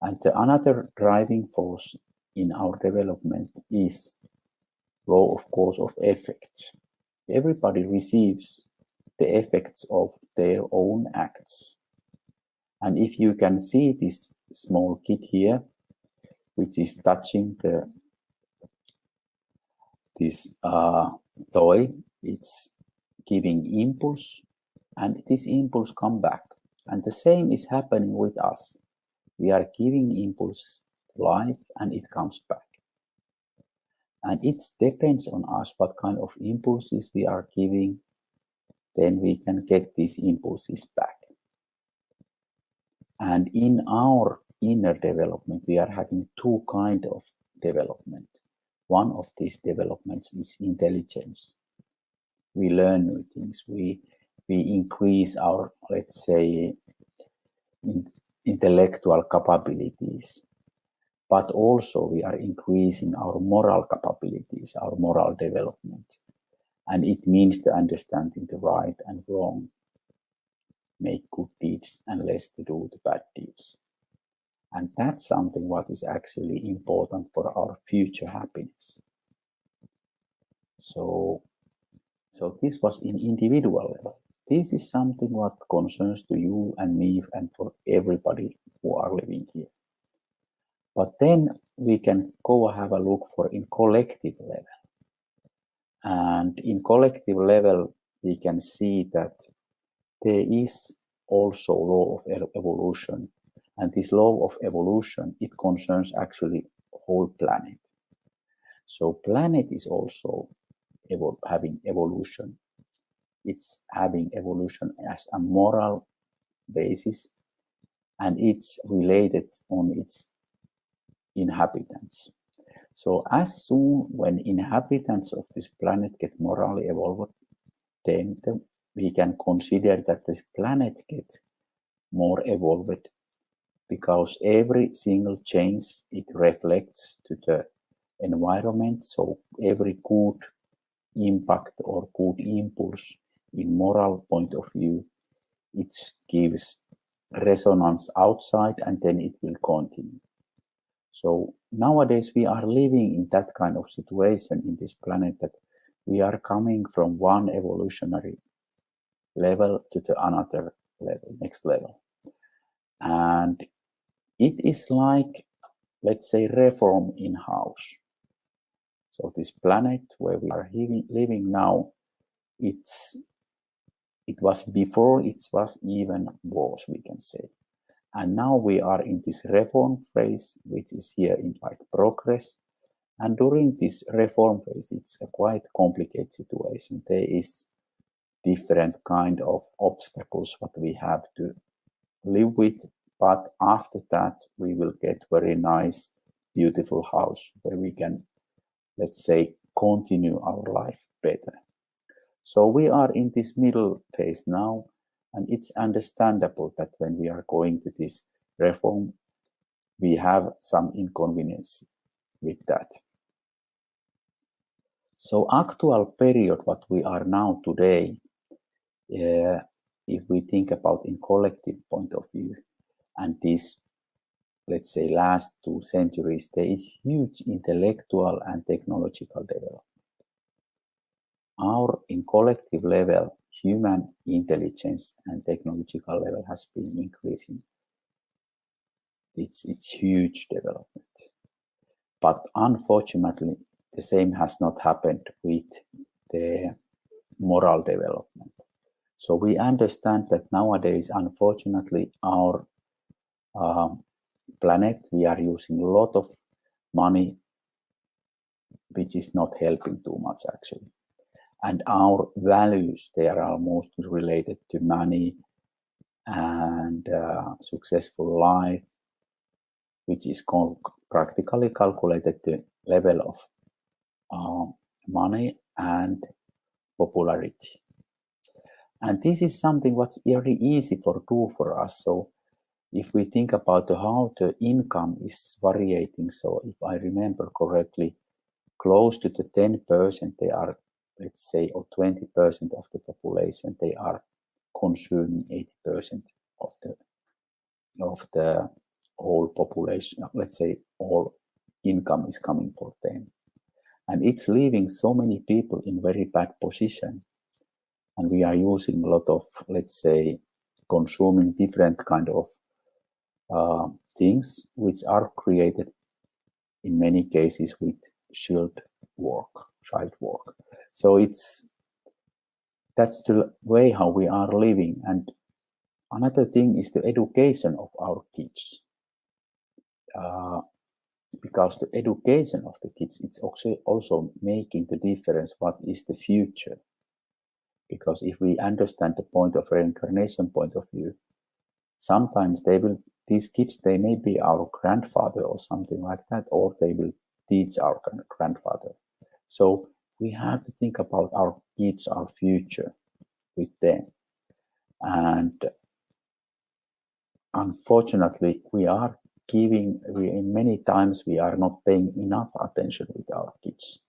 And another driving force in our development is law of cause of effect. Everybody receives the effects of their own acts. And if you can see this small kid here, which is touching this toy, it's giving impulse, and this impulse come back. And the same is happening with us. We are giving impulse to life, and it comes back. And it depends on us what kind of impulses we are giving, then we can get these impulses back. And in our inner development, we are having two kinds of development. One of these developments is intelligence. We learn new things. We increase our, let's say, intellectual capabilities, but also we are increasing our moral capabilities, our moral development. And it means the understanding the right and wrong, make good deeds and less to do the bad deeds. And that's something what is actually important for our future happiness. So this was in individual level. This is something what concerns to you and me and for everybody who are living here. But then we can go have a look for in collective level. And in collective level, we can see that there is also law of evolution. And this law of evolution, it concerns actually whole planet. So planet is also having evolution. It's having evolution as a moral basis, and it's related on its inhabitants. So as soon when inhabitants of this planet get morally evolved, then we can consider that this planet gets more evolved, because every single change, it reflects to the environment. So every good impact or good impulse in moral point of view, it gives resonance outside and then it will continue. So nowadays we are living in that kind of situation in this planet, that we are coming from one evolutionary level to the another level, next level. And it is like, let's say, reform in house. So this planet where we are living now, it was before, it was even worse, we can say. And now we are in this reform phase, which is here in like progress. And during this reform phase, it's a quite complicated situation. There is different kind of obstacles what we have to live with. But after that, we will get very nice, beautiful house where we can, let's say, continue our life better. So we are in this middle phase now, and it's understandable that when we are going to this reform, we have some inconvenience with that. So actual period, what we are now today, if we think about in collective point of view, and this, let's say, last 2 centuries, there is huge intellectual and technological development. Our, in collective level, human intelligence and technological level has been increasing. It's huge development. But unfortunately, the same has not happened with the moral development. So we understand that nowadays, unfortunately, our planet, we are using a lot of money, which is not helping too much actually. And our values, they are almost related to money and successful life, which is practically calculated to level of money and popularity. And this is something what's very easy for us. So if we think about how the income is variating, so if I remember correctly, close to the 10% they are, let's say, or 20% of the population, they are consuming 80% of the whole population. Let's say all income is coming for them. And it's leaving so many people in very bad position. And we are using a lot of, let's say, consuming different kind of things which are created in many cases with child work. So that's the way how we are living. And another thing is the education of our kids. Because the education of the kids, it's also making the difference what is the future. Because if we understand the point of reincarnation point of view, sometimes these kids, they may be our grandfather or something like that, or they will teach our grandfather. So we have to think about our kids, our future with them. And unfortunately, many times we are not paying enough attention with our kids.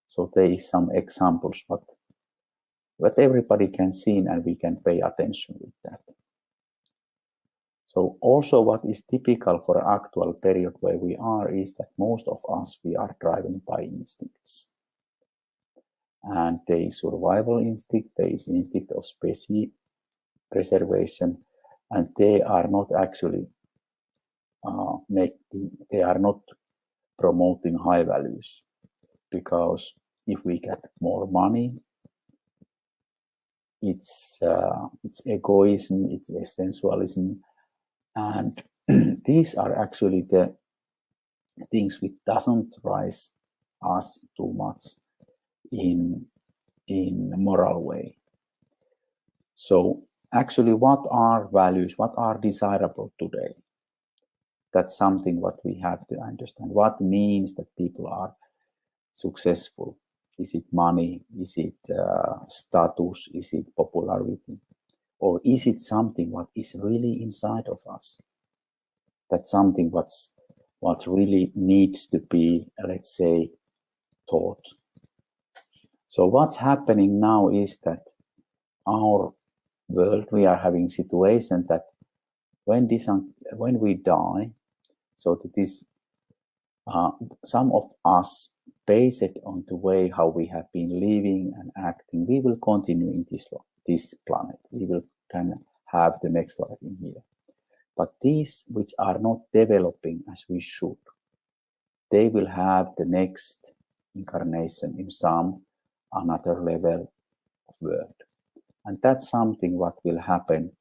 So there is some examples, but everybody can see and we can pay attention with that. So also what is typical for the actual period where we are is that most of us, we are driven by instincts. And there is survival instinct, there is instinct of species preservation, and they are not actually they are not promoting high values, because if we get more money, it's egoism, it's essentialism, and these are actually the things which doesn't rise us too much in a moral way. So actually, what are values? What are desirable today? That's something what we have to understand. What means that people are successful? Is it money? Is it status? Is it popularity? Or is it something what is really inside of us? That's something what really needs to be, let's say, taught. So what's happening now is that our world, we are having situation that when we die, so that is some of us base it on the way how we have been living and acting. We will continue in this planet. We will kind of have the next life in here. But these which are not developing as we should, they will have the next incarnation in some another level of world. And that's something what will happen.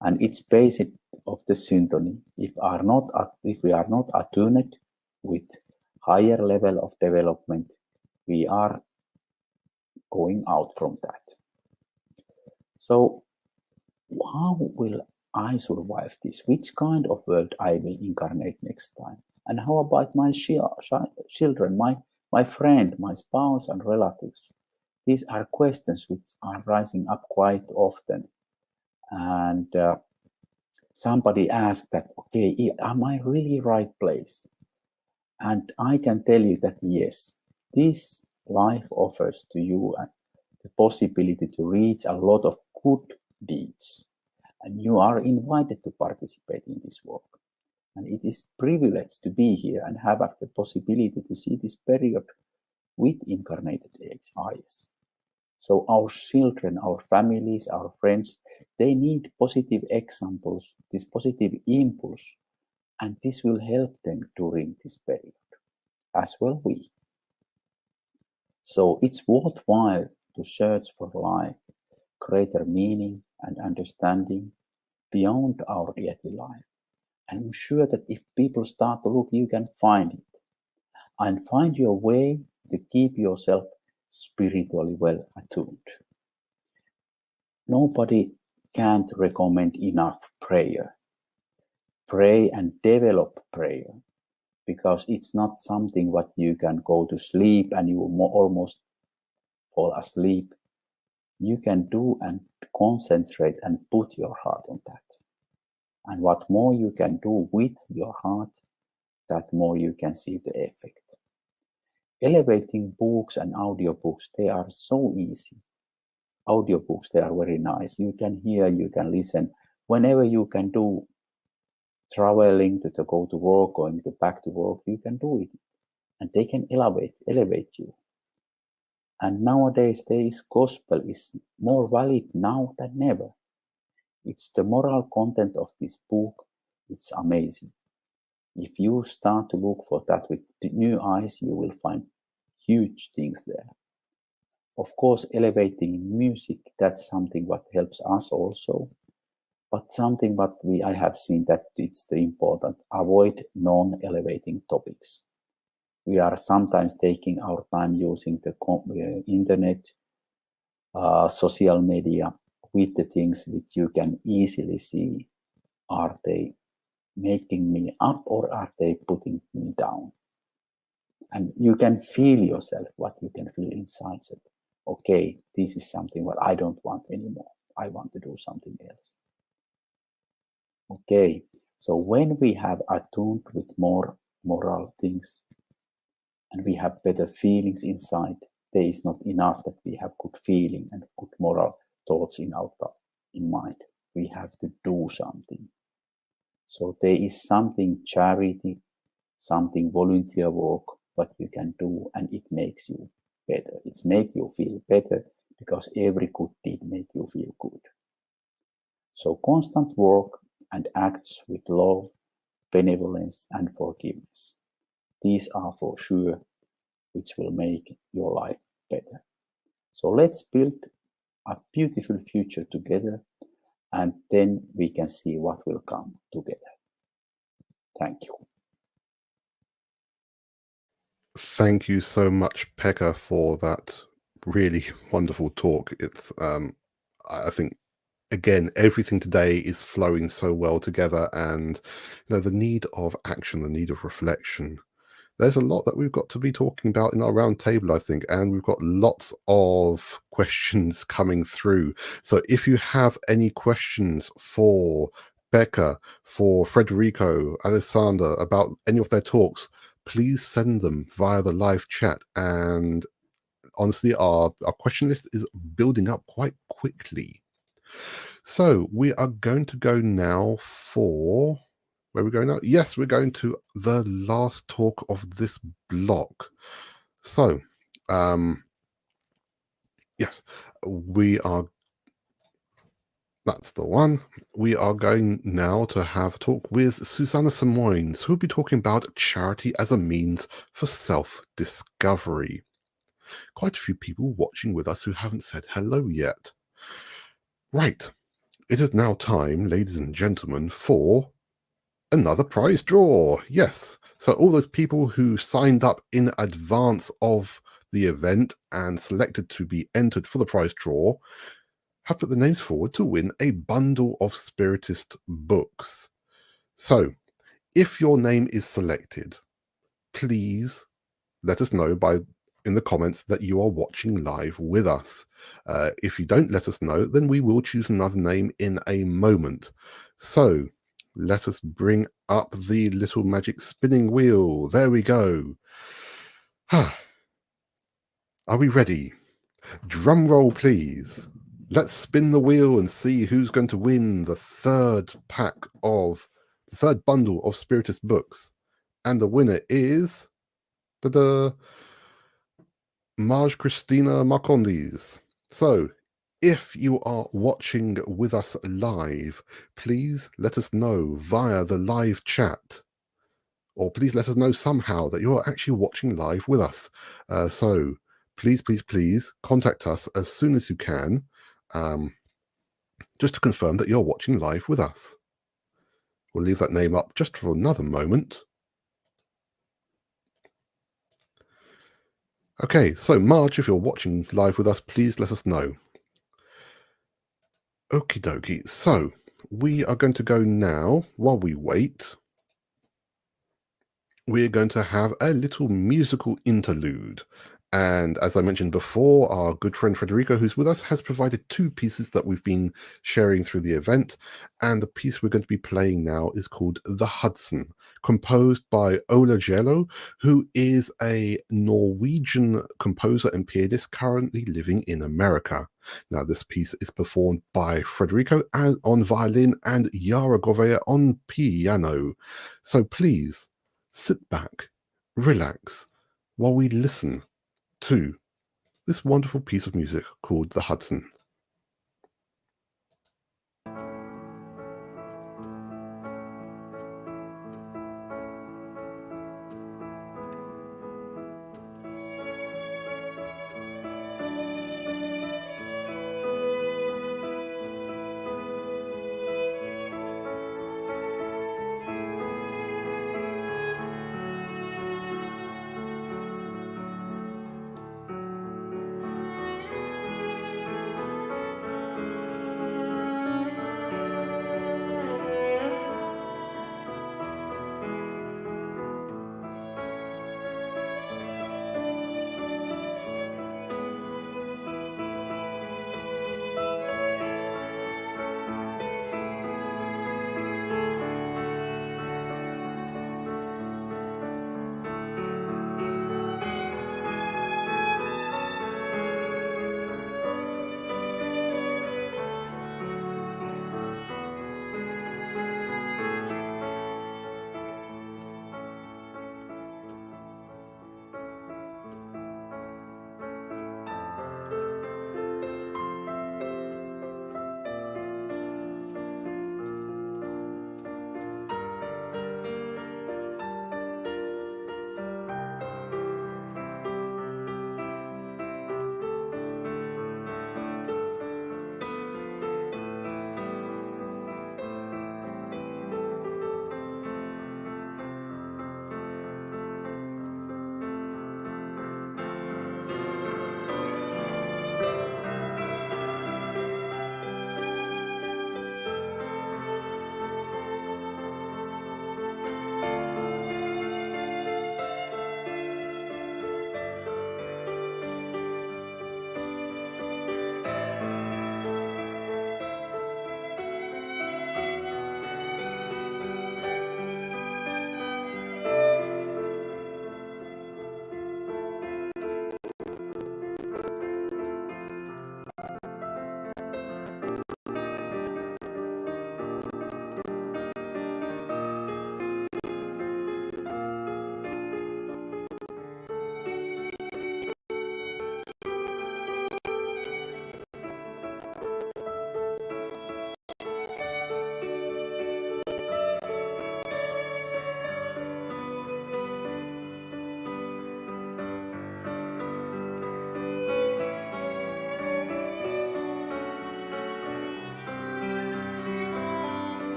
And it's based of the syntony. If we are not attuned with higher level of development, we are going out from that. So how will I survive this? Which kind of world I will incarnate next time? And how about my children, my friend, my spouse and relatives? These are questions which are rising up quite often. And somebody asked that, okay, am I really right place? And I can tell you that yes, this life offers to you the possibility to reach a lot of good deeds. And you are invited to participate in this work. And it is privilege to be here and have the possibility to see this period with incarnated eyes. So our children, our families, our friends, they need positive examples, this positive impulse, and this will help them during this period, as well we. So it's worthwhile to search for life, greater meaning and understanding beyond our daily life. And I'm sure that if people start to look, you can find it. And find your way to keep yourself spiritually well attuned. Nobody can't recommend enough prayer. Pray and develop prayer, because it's not something what you can go to sleep and you will almost fall asleep. You can do and concentrate and put your heart on that. And what more you can do with your heart, that more you can see the effect. Elevating books and audiobooks, they are so easy. Audiobooks, they are very nice. You can hear, you can listen. Whenever you can do traveling to go to work, going back to work, you can do it. And they can elevate you. And nowadays, this gospel is more valid now than ever. It's the moral content of this book. It's amazing. If you start to look for that with new eyes, you will find huge things there. Of course, elevating music, that's something what helps us also. But something what I have seen that it's the important, avoid non-elevating topics. We are sometimes taking our time using the internet, social media, with the things which you can easily see. Are they making me up or are they putting me down? And you can feel yourself, what you can feel inside. So, okay, this is something what I don't want anymore. I want to do something else. Okay, so when we have attuned with more moral things and we have better feelings inside, there is not enough that we have good feeling and good moral thoughts in mind. We have to do something. So there is something charity, something volunteer work, what you can do, and it makes you better. It's make you feel better because every good deed make you feel good. So constant work and acts with love, benevolence, and forgiveness. These are for sure which will make your life better. So let's build a beautiful future together, and then we can see what will come together. Thank you. Thank you so much, Pekka, for that really wonderful talk. It's I think again, everything today is flowing so well together, and the need of action, the need of reflection. There's a lot that we've got to be talking about in our round table, I think, and we've got lots of questions coming through. So if you have any questions for Becca, for Federico, Alessandra about any of their talks, please send them via the live chat. And honestly, our question list is building up quite quickly. So we are going to go now for... Where are we going now? Yes, we're going to the last talk of this block. So, yes, we are... That's the one. We are going now to have a talk with Susanna Simoins, who will be talking about charity as a means for self-discovery. Quite a few people watching with us who haven't said hello yet. Right. It is now time, ladies and gentlemen, for another prize draw. Yes. So all those people who signed up in advance of the event and selected to be entered for the prize draw have put their names forward to win a bundle of Spiritist books. So if your name is selected, please let us know in the comments that you are watching live with us. If you don't let us know, then we will choose another name in a moment. So let us bring up the little magic spinning wheel. There we go. Are we ready? Drum roll, please. Let's spin the wheel and see who's going to win the third bundle of Spiritist books. And the winner is Marge Christina Marcondes. So if you are watching with us live, please let us know via the live chat, or please let us know somehow that you're actually watching live with us. So please, please, please contact us as soon as you can, just to confirm that you're watching live with us. We'll leave that name up just for another moment. Okay, so Marge, if you're watching live with us, please let us know. Okie dokie. So we are going to go now. While we wait, we're going to have a little musical interlude. And as I mentioned before, our good friend Federico, who's with us, has provided two pieces that we've been sharing through the event. And the piece we're going to be playing now is called The Hudson, composed by Ola Jello, who is a Norwegian composer and pianist currently living in America. Now, this piece is performed by Federico on violin and Yara Govea on piano. So please sit back, relax, while we listen to this wonderful piece of music called The Hudson.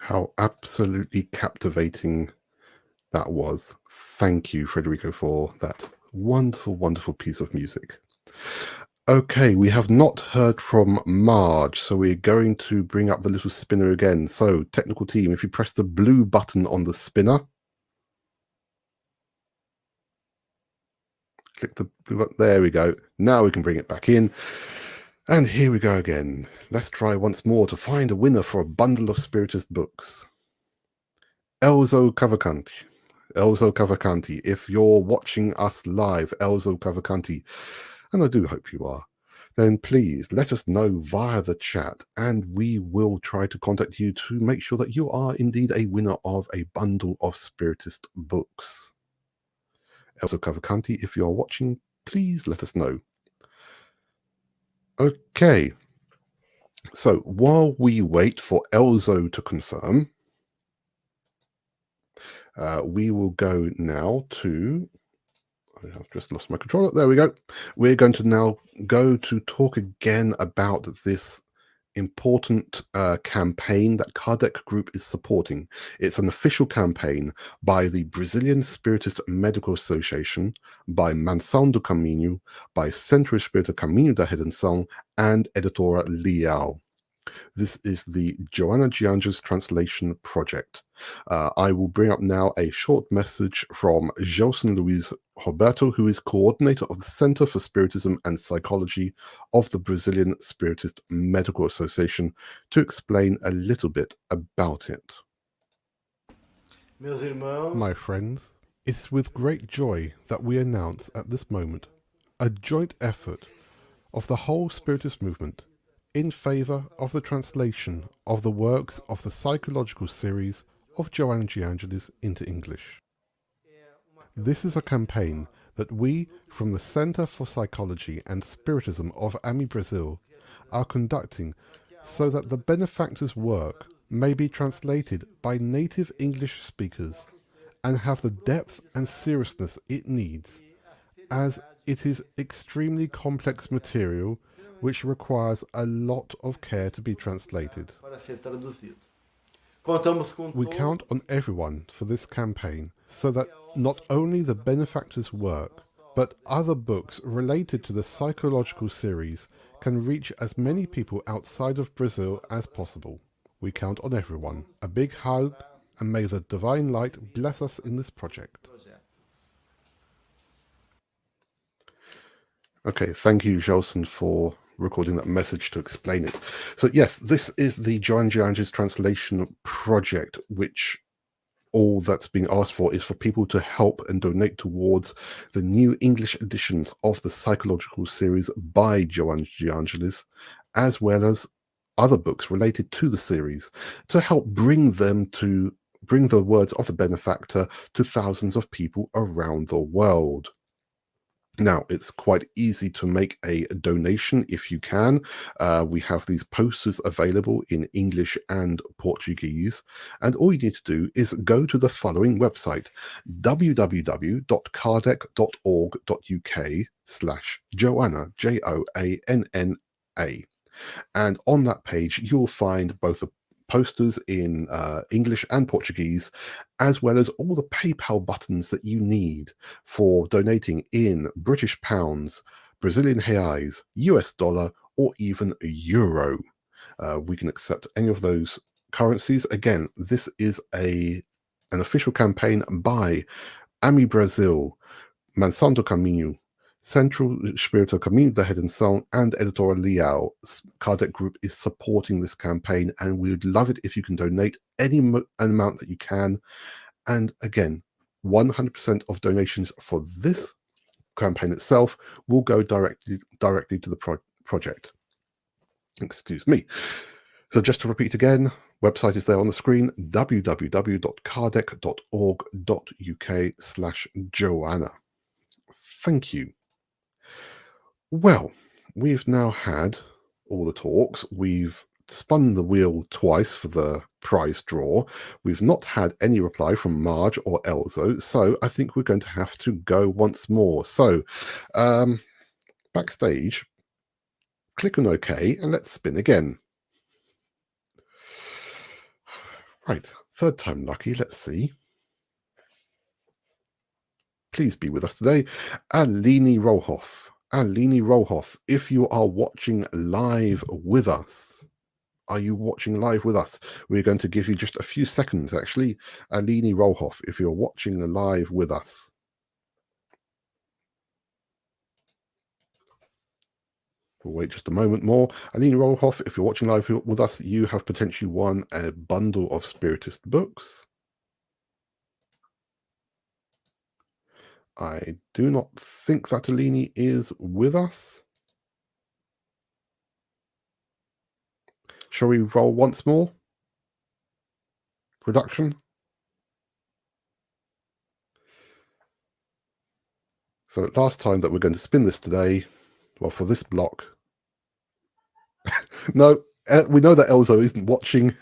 How absolutely captivating that was. Thank you, Federico, for that wonderful, wonderful piece of music. Okay, we have not heard from Marge, so we're going to bring up the little spinner again. So, technical team, if you press the blue button on the spinner, click the blue button, there we go. Now we can bring it back in. And here we go again. Let's try once more to find a winner for a bundle of Spiritist books. Elzo Cavalcanti, if you're watching us live, Elzo Cavalcanti, and I do hope you are, then please let us know via the chat and we will try to contact you to make sure that you are indeed a winner of a bundle of Spiritist books. Elzo Cavalcanti, if you're watching, please let us know. Okay, so while we wait for Elzo to confirm, we will go now to, I've just lost my controller, there we go. We're going to now go to talk again about this important campaign that Kardec Group is supporting. It's an official campaign by the Brazilian Spiritist Medical Association, by Mansão do Caminho, by Centro Espírita Caminho da Redenção, and Editora Leal. This is the Joana de Anjos translation project. I will bring up now a short message from Gelson Luiz Roberto, who is coordinator of the Center for Spiritism and Psychology of the Brazilian Spiritist Medical Association, to explain a little bit about it. My friends, it's with great joy that we announce at this moment a joint effort of the whole Spiritist movement in favor of the translation of the works of the psychological series of Joana de Angelis into English. This is a campaign that we, from the Center for Psychology and Spiritism of AMI Brazil, are conducting so that the benefactor's work may be translated by native English speakers and have the depth and seriousness it needs, as it is extremely complex material which requires a lot of care to be translated. We count on everyone for this campaign so that not only the benefactor's work, but other books related to the psychological series can reach as many people outside of Brazil as possible. We count on everyone. A big hug, and may the divine light bless us in this project. Okay, thank you, Gelson, for recording that message to explain it. So yes, this is the Joana de Anjos translation project, which all that's being asked for is for people to help and donate towards the new English editions of the psychological series by Joana de Angelis, as well as other books related to the series, to help bring the words of the benefactor to thousands of people around the world. Now, it's quite easy to make a donation if you can. We have these posters available in English and Portuguese. And all you need to do is go to the following website, www.kardec.org.uk/Joanna, Joanna. And on that page, you'll find both the posters in English and Portuguese, as well as all the PayPal buttons that you need for donating in British pounds, Brazilian reais, US dollar, or even euro. We can accept any of those currencies. Again, this is an official campaign by AMI Brazil, Mansão do Caminho, Centro Espírita Caminho da Redenção, and Editora Leal. Kardec Group is supporting this campaign, and we would love it if you can donate any amount that you can. And again, 100% of donations for this campaign itself will go directly to the project. Excuse me. So just to repeat again, website is there on the screen, www.kardec.org.uk/Joanna. Thank you. Well, we've now had all the talks. We've spun the wheel twice for the prize draw. We've not had any reply from Marge or Elzo, so I think we're going to have to go once more. So, backstage, click on OK, and let's spin again. Right, third time lucky. Let's see. Please be with us today, Alini Rohoff. Alini Rohoff, if you are watching live with us, are you watching live with us? We're going to give you just a few seconds, actually. Alini Rohoff, if you're watching live with us. We'll wait just a moment more. Alini Rohoff, if you're watching live with us, you have potentially won a bundle of Spiritist books. I do not think that Alini is with us. Shall we roll once more? Production. So last time that we're going to spin this today, well, for this block. No, we know that Elzo isn't watching.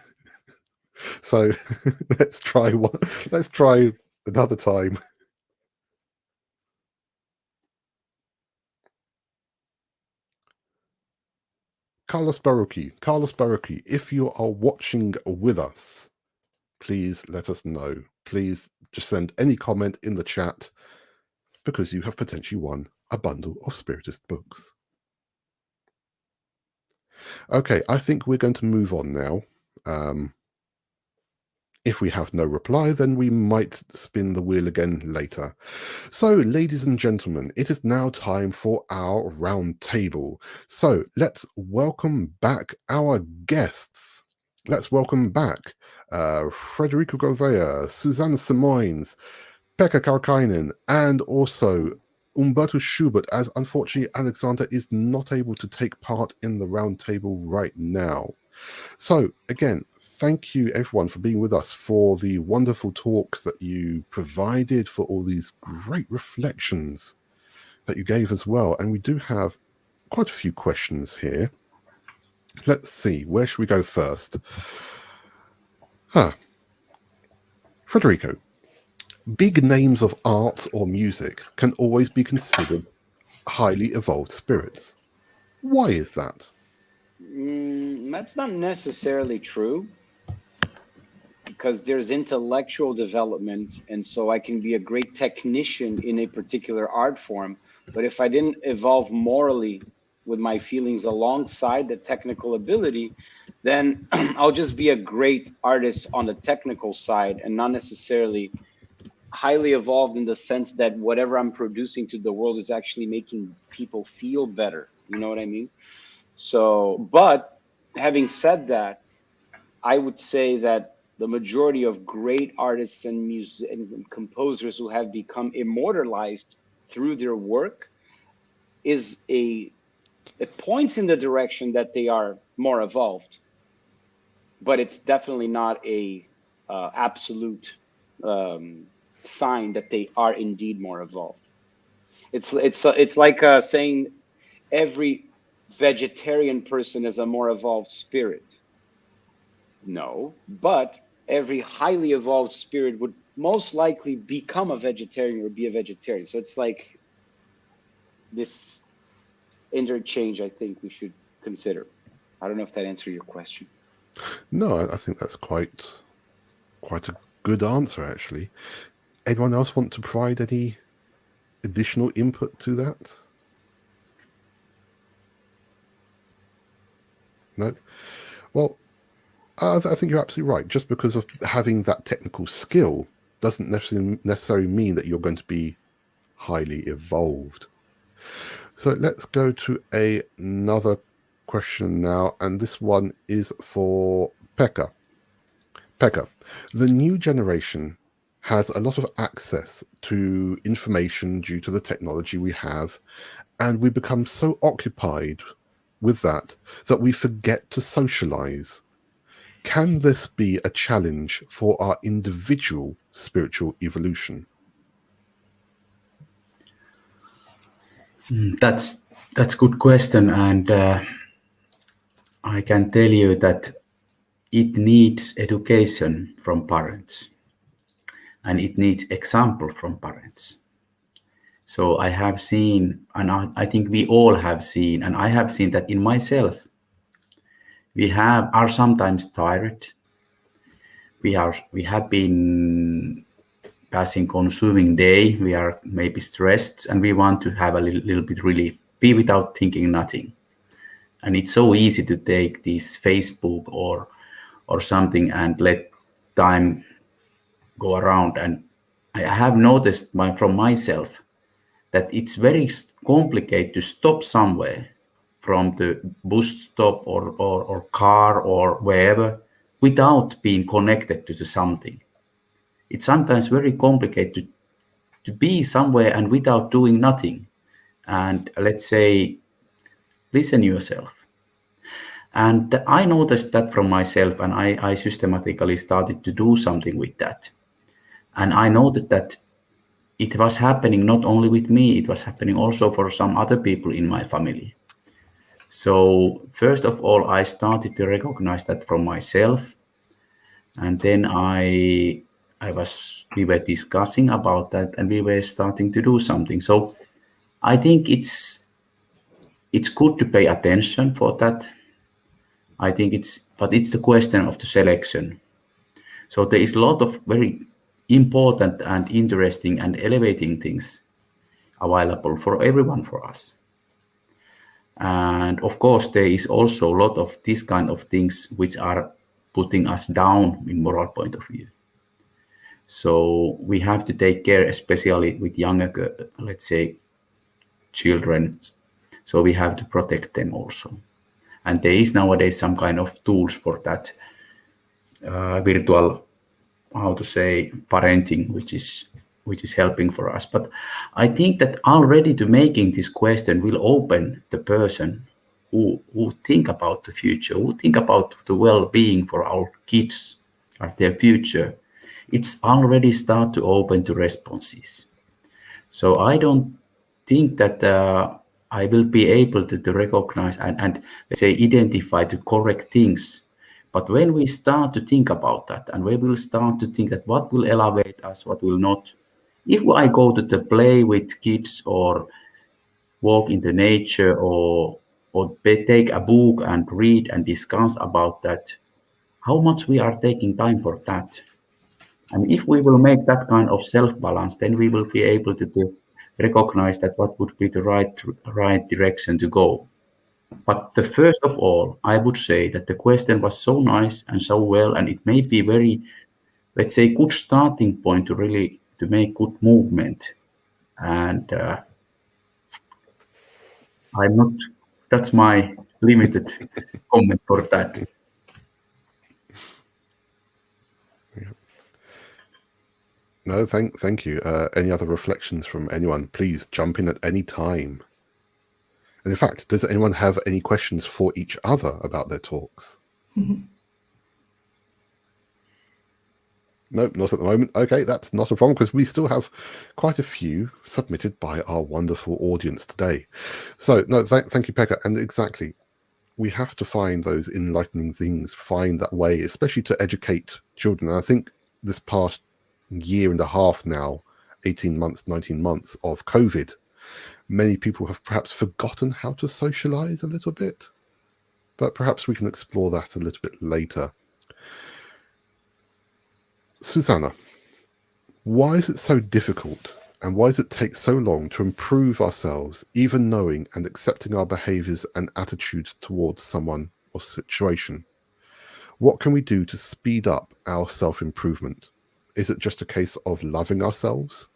So let's try another time. Carlos Baruki, if you are watching with us, please let us know. Please just send any comment in the chat, because you have potentially won a bundle of Spiritist books. Okay, I think we're going to move on now. If we have no reply, then we might spin the wheel again later. So, ladies and gentlemen, it is now time for our round table. So, let's welcome back our guests. Let's welcome back Frederico Gouveia, Suzanne Simoins, Pekka Karkainen, and also Umberto Schubert, as unfortunately Alexander is not able to take part in the round table right now. So again, thank you everyone for being with us, for the wonderful talks that you provided, for all these great reflections that you gave as well. And we do have quite a few questions here. Let's see, where should we go first? Federico, big names of art or music can always be considered highly evolved spirits. Why is that? That's not necessarily true, because there's intellectual development, and so I can be a great technician in a particular art form, but if I didn't evolve morally with my feelings alongside the technical ability, then I'll just be a great artist on the technical side and not necessarily highly evolved in the sense that whatever I'm producing to the world is actually making people feel better. You know what I mean? So, but having said that, I would say that the majority of great artists and music and composers who have become immortalized through their work it points in the direction that they are more evolved, but it's definitely not a absolute sign that they are indeed more evolved. It's like saying every vegetarian person is a more evolved spirit. No, but every highly evolved spirit would most likely become a vegetarian or be a vegetarian. So it's like this interchange I think we should consider. I don't know if that answered your question. No, I think that's quite a good answer, actually. Anyone else want to provide any additional input to that? No? Well, I think you're absolutely right. Just because of having that technical skill doesn't necessarily mean that you're going to be highly evolved. So let's go to another question now, and this one is for Pekka. Pekka, the new generation has a lot of access to information due to the technology we have, and we become so occupied with that we forget to socialize. Can this be a challenge for our individual spiritual evolution? That's a good question, and I can tell you that it needs education from parents, and it needs example from parents. So I have seen, and I think we all have seen, and I have seen that in myself, are sometimes tired. we have been passing consuming day. We are maybe stressed, and we want to have a little bit relief, be without thinking nothing. And it's so easy to take this Facebook or something and let time go around. And I have noticed from myself that it's very complicated to stop somewhere from the bus stop or car or wherever without being connected to something. It's sometimes very complicated to be somewhere and without doing nothing. And let's say, listen yourself. And I noticed that from myself, and I systematically started to do something with that. And I noted that it was happening not only with me, it was happening also for some other people in my family. So first of all, I started to recognize that from myself. And then we were discussing about that, and we were starting to do something. So I think it's good to pay attention for that. I think but it's the question of the selection. So there is a lot of very important and interesting and elevating things available for everyone, for us. And of course, there is also a lot of this kind of things which are putting us down in moral point of view. So we have to take care, especially with younger, let's say, children. So we have to protect them also. And there is nowadays some kind of tools for that, virtual, how to say, parenting, which is helping for us. But I think that already to making this question will open the person who think about the future, who think about the well-being for our kids, or their future. It's already start to open to responses. So I don't think that I will be able to recognize and let's say identify the correct things. But when we start to think about that, and we will start to think that what will elevate us, what will not. If I go to the play with kids or walk in the nature or take a book and read and discuss about that, how much we are taking time for that. And if we will make that kind of self-balance, then we will be able to recognize that what would be the right direction to go. But the first of all, I would say that the question was so nice and so well, and it may be very, let's say, good starting point to really to make good movement. And I'm not. That's my limited comment for that. No, thank you. Any other reflections from anyone? Please jump in at any time. And in fact, does anyone have any questions for each other about their talks? No, not at the moment. Okay, that's not a problem because we still have quite a few submitted by our wonderful audience today. So, no, thank you, Pekka. And exactly, we have to find those enlightening things, find that way, especially to educate children. And I think this past year and a half now, 18 months, 19 months of COVID, many people have perhaps forgotten how to socialize a little bit, but perhaps we can explore that a little bit later. Susanna, why is it so difficult and why does it take so long to improve ourselves, even knowing and accepting our behaviors and attitudes towards someone or situation? What can we do to speed up our self-improvement? Is it just a case of loving ourselves?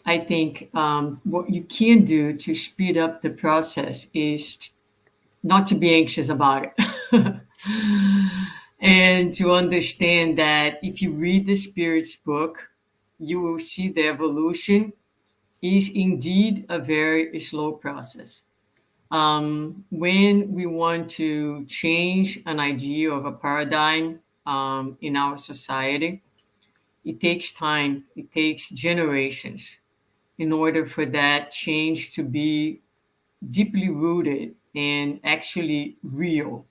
I think what you can do to speed up the process is not to be anxious about it. And to understand that if you read the Spirit's book, you will see the evolution is indeed a very slow process. When we want to change an idea of a paradigm in our society, it takes time, it takes generations in order for that change to be deeply rooted and actually real,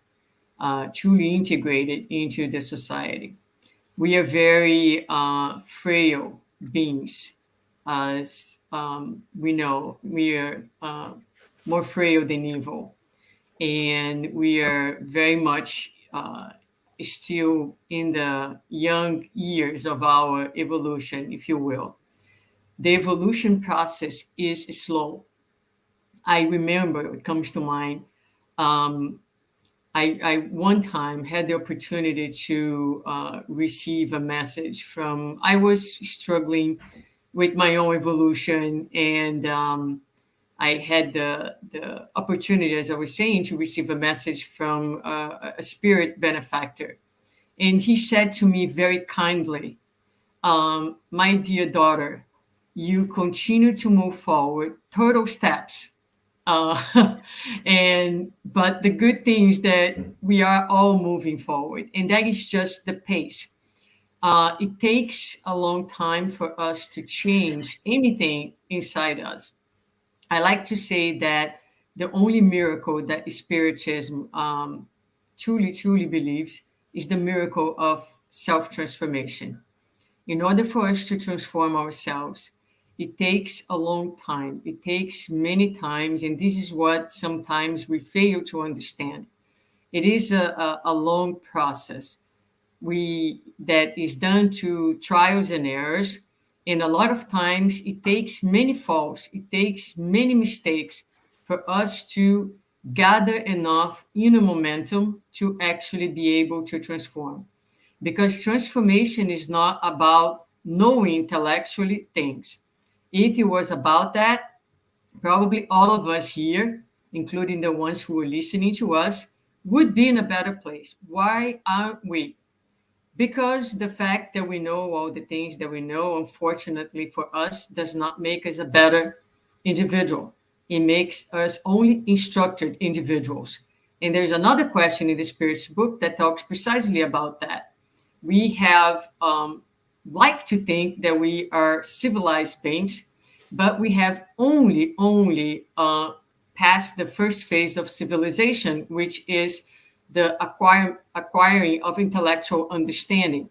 truly integrated into the society. We are very frail beings. As we know, we are more frail than evil. And we are very much still in the young years of our evolution, if you will. The evolution process is slow. I remember, it comes to mind, um, I one time had the opportunity to receive a message from, I was struggling with my own evolution, and I had the opportunity, as I was saying, to receive a message from a spirit benefactor. And he said to me very kindly, my dear daughter, you continue to move forward, turtle steps. But the good thing is that we are all moving forward, and that is just the pace. It takes a long time for us to change anything inside us. I like to say that the only miracle that Spiritism truly believes is the miracle of self transformation. In order for us to transform ourselves, it takes a long time. It takes many times, and this is what sometimes we fail to understand. It is a long process that is done through trials and errors, and a lot of times it takes many falls, it takes many mistakes for us to gather enough inner momentum to actually be able to transform, because transformation is not about knowing intellectually things. If it was about that, probably all of us here, including the ones who are listening to us, would be in a better place. Why aren't we? Because the fact that we know all the things that we know, unfortunately for us, does not make us a better individual. It makes us only instructed individuals. And there's another question in the Spirit's book that talks precisely about that. We have like to think that we are civilized beings, but we have only passed the first phase of civilization, which is the acquiring of intellectual understanding.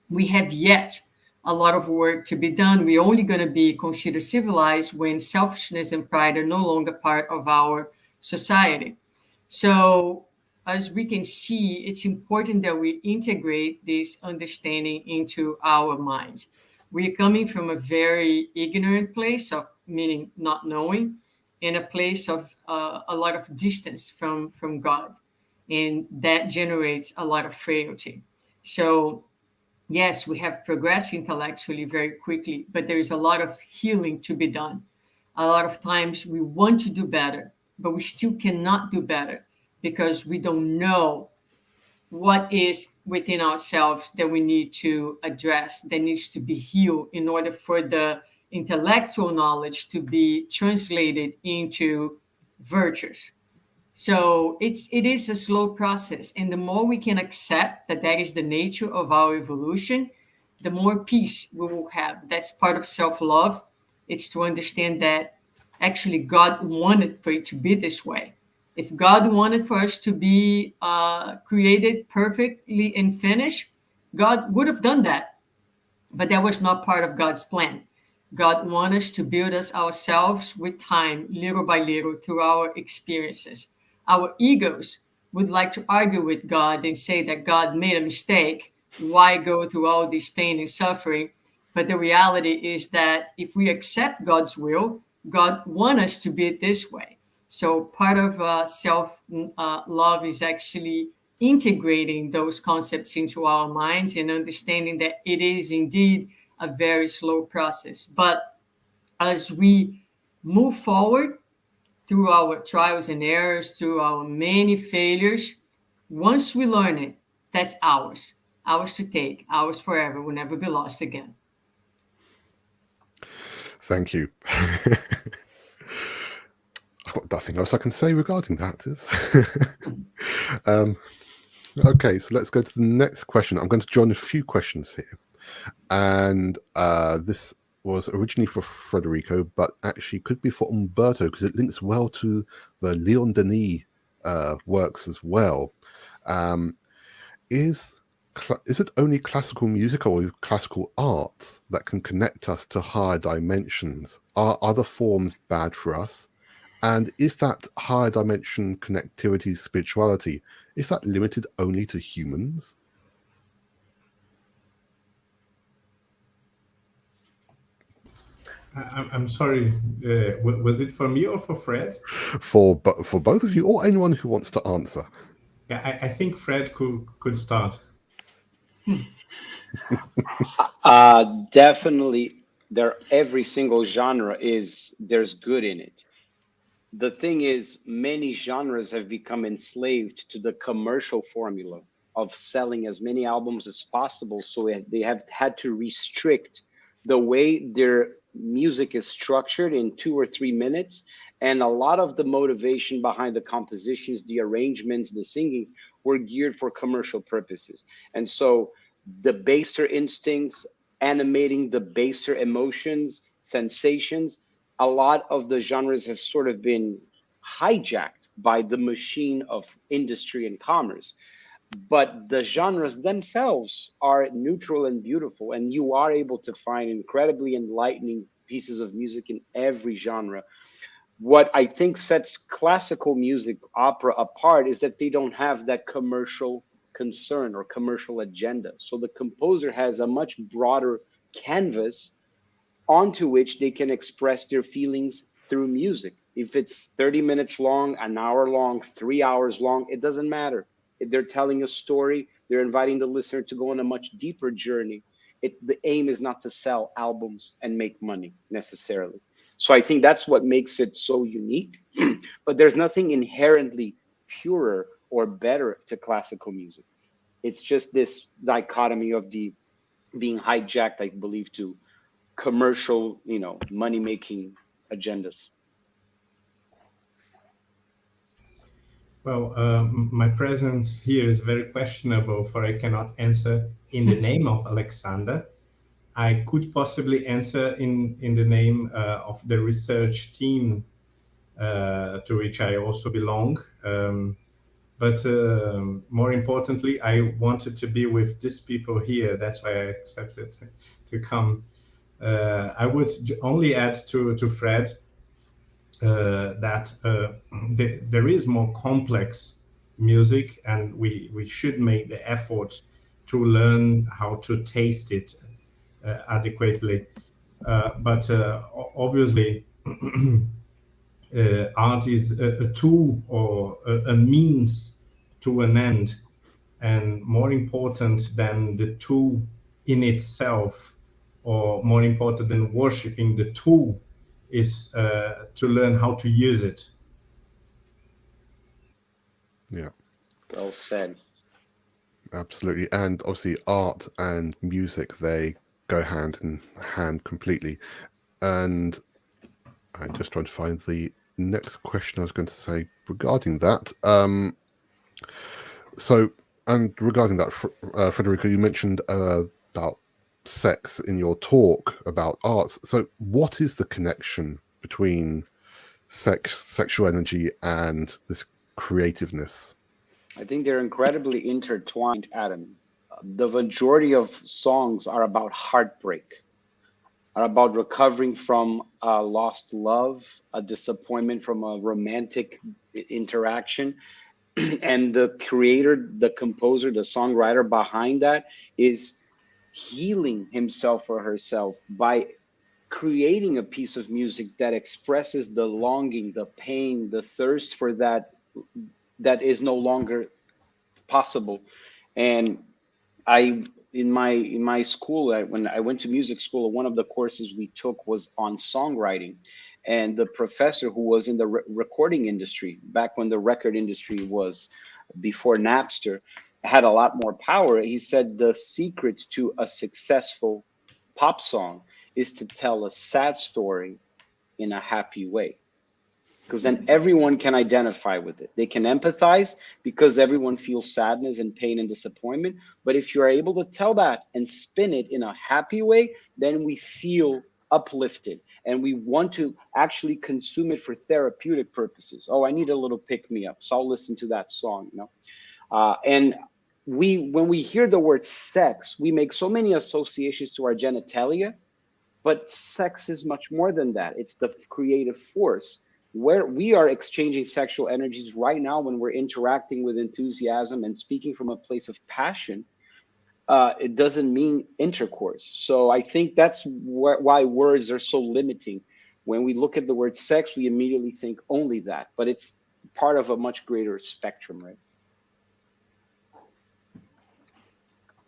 We have yet a lot of work to be done. We're only going to be considered civilized when selfishness and pride are no longer part of our society. So, as we can see, it's important that we integrate this understanding into our minds. We're coming from a very ignorant place of meaning not knowing, in a place of a lot of distance from God, and that generates a lot of frailty. So yes, we have progressed intellectually very quickly, but there is a lot of healing to be done. A lot of times we want to do better, but we still cannot do better because we don't know what is within ourselves that we need to address, that needs to be healed in order for the intellectual knowledge to be translated into virtues. So it is a slow process, and the more we can accept that that is the nature of our evolution, the more peace we will have. That's part of self-love. It's to understand that actually God wanted for it to be this way. If God wanted for us to be created perfectly and finished, God would have done that. But that was not part of God's plan. God wants us to build us ourselves with time, little by little, through our experiences. Our egos would like to argue with God and say that God made a mistake. Why go through all this pain and suffering? But the reality is that if we accept God's will, God wants us to be this way. So part of self-love is actually integrating those concepts into our minds and understanding that it is indeed a very slow process. But as we move forward through our trials and errors, through our many failures, once we learn it, that's ours to take, ours forever, will never be lost again. Thank you. I've got nothing else I can say regarding that. Okay, so let's go to the next question. I'm going to join a few questions here. And this was originally for Frederico, but actually could be for Umberto because it links well to the Leon Denis works as well. Is it only classical music or classical arts that can connect us to higher dimensions? Are other forms bad for us? And is that higher dimension connectivity, spirituality, is that limited only to humans? I'm sorry, was it for me or for Fred? For both of you, or anyone who wants to answer. Yeah, I think Fred could start. Definitely, every single genre there's good in it. The thing is, many genres have become enslaved to the commercial formula of selling as many albums as possible. So they have had to restrict the way their music is structured in 2 or 3 minutes. And a lot of the motivation behind the compositions, the arrangements, the singings were geared for commercial purposes. And so the baser instincts, animating the baser emotions, sensations, a lot of the genres have sort of been hijacked by the machine of industry and commerce. But the genres themselves are neutral and beautiful, and you are able to find incredibly enlightening pieces of music in every genre. What I think sets classical music, opera, apart is that they don't have that commercial concern or commercial agenda. So the composer has a much broader canvas onto which they can express their feelings through music. If it's 30 minutes long, an hour long, 3 hours long, it doesn't matter. If they're telling a story, they're inviting the listener to go on a much deeper journey. The aim is not to sell albums and make money necessarily. So I think that's what makes it so unique. But there's nothing inherently purer or better to classical music. It's just this dichotomy of the being hijacked, I believe, to commercial, money making agendas. Well, my presence here is very questionable, for I cannot answer in the name of Alexander. I could possibly answer in the name of the research team to which I also belong. But more importantly, I wanted to be with these people here. That's why I accepted to come. I would only add to Fred that there is more complex music, and we should make the effort to learn how to taste it adequately. But obviously, art is a tool or a means to an end, and more important than the tool in itself, or more important than worshiping the tool, is to learn how to use it. Yeah. Well said. Absolutely. And obviously art and music, they go hand in hand completely. And I'm just trying to find the next question I was going to say regarding that. And regarding that, Federico, you mentioned about sex in your talk about arts. So what is the connection between sexual energy and this creativeness? I think they're incredibly intertwined, Adam. The majority of songs are about heartbreak, are about recovering from a lost love, a disappointment from a romantic interaction. And the creator, the composer, the songwriter behind that is healing himself or herself by creating a piece of music that expresses the longing, the pain, the thirst for that is no longer possible. And I in my school, when I went to music school, one of the courses we took was on songwriting, and the professor, who was in the recording industry back when the record industry was before Napster, had a lot more power. He said the secret to a successful pop song is to tell a sad story in a happy way, because then everyone can identify with it. They can empathize because everyone feels sadness and pain and disappointment. But if you're able to tell that and spin it in a happy way, then we feel uplifted and we want to actually consume it for therapeutic purposes. Oh, I need a little pick me up, so I'll listen to that song, and when we hear the word sex, we make so many associations to our genitalia, but sex is much more than that. It's the creative force. where we are exchanging sexual energies right now when we're interacting with enthusiasm and speaking from a place of passion, it doesn't mean intercourse. So I think that's why words are so limiting. When we look at the word sex, we immediately think only that, but it's part of a much greater spectrum, right?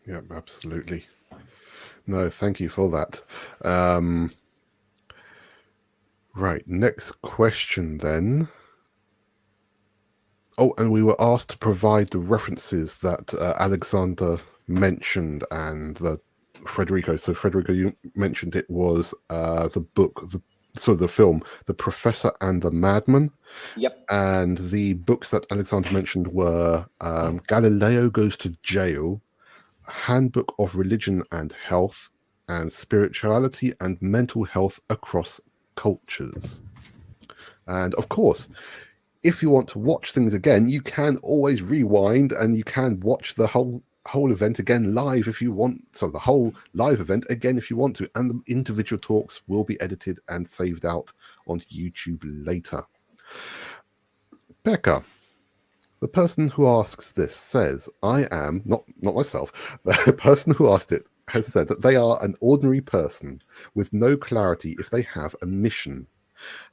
Yeah, absolutely. No, thank you for that. Right, next question then. Oh, and we were asked to provide the references that Alexander mentioned and the Federico. So Federico, you mentioned it was the book, the film, The Professor and the Madman. Yep. And the books that Alexander mentioned were Galileo Goes to Jail, Handbook of Religion and Health, and Spirituality and Mental Health Across Cultures. And of course, if you want to watch things again, you can always rewind and you can watch the whole event again live if you want. So the whole live event again if you want to, and the individual talks will be edited and saved out on YouTube later. Becca, the person who asks this says, I am, not myself, the person who asked it has said that they are an ordinary person with no clarity if they have a mission.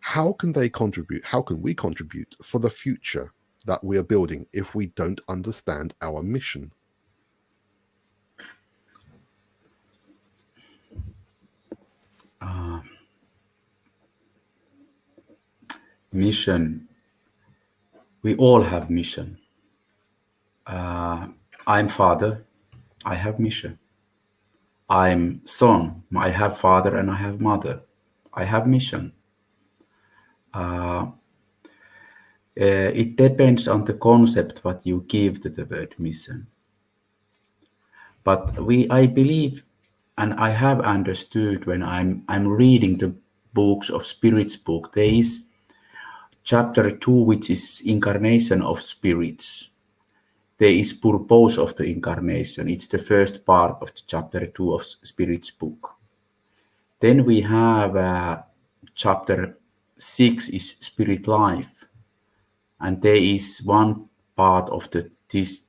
How can they contribute? How can we contribute for the future that we are building if we don't understand our mission? Mission. We all have mission. I'm father. I have mission. I'm son. I have father and I have mother. I have mission. It depends on the concept what you give to the word mission. But I believe, and I have understood when I'm reading the books of Spirits book, there is chapter 2, which is incarnation of spirits. There is purpose of the incarnation. It's the first part of the chapter 2 of Spirits book. Then we have chapter 6 is spirit life. And there is one part of this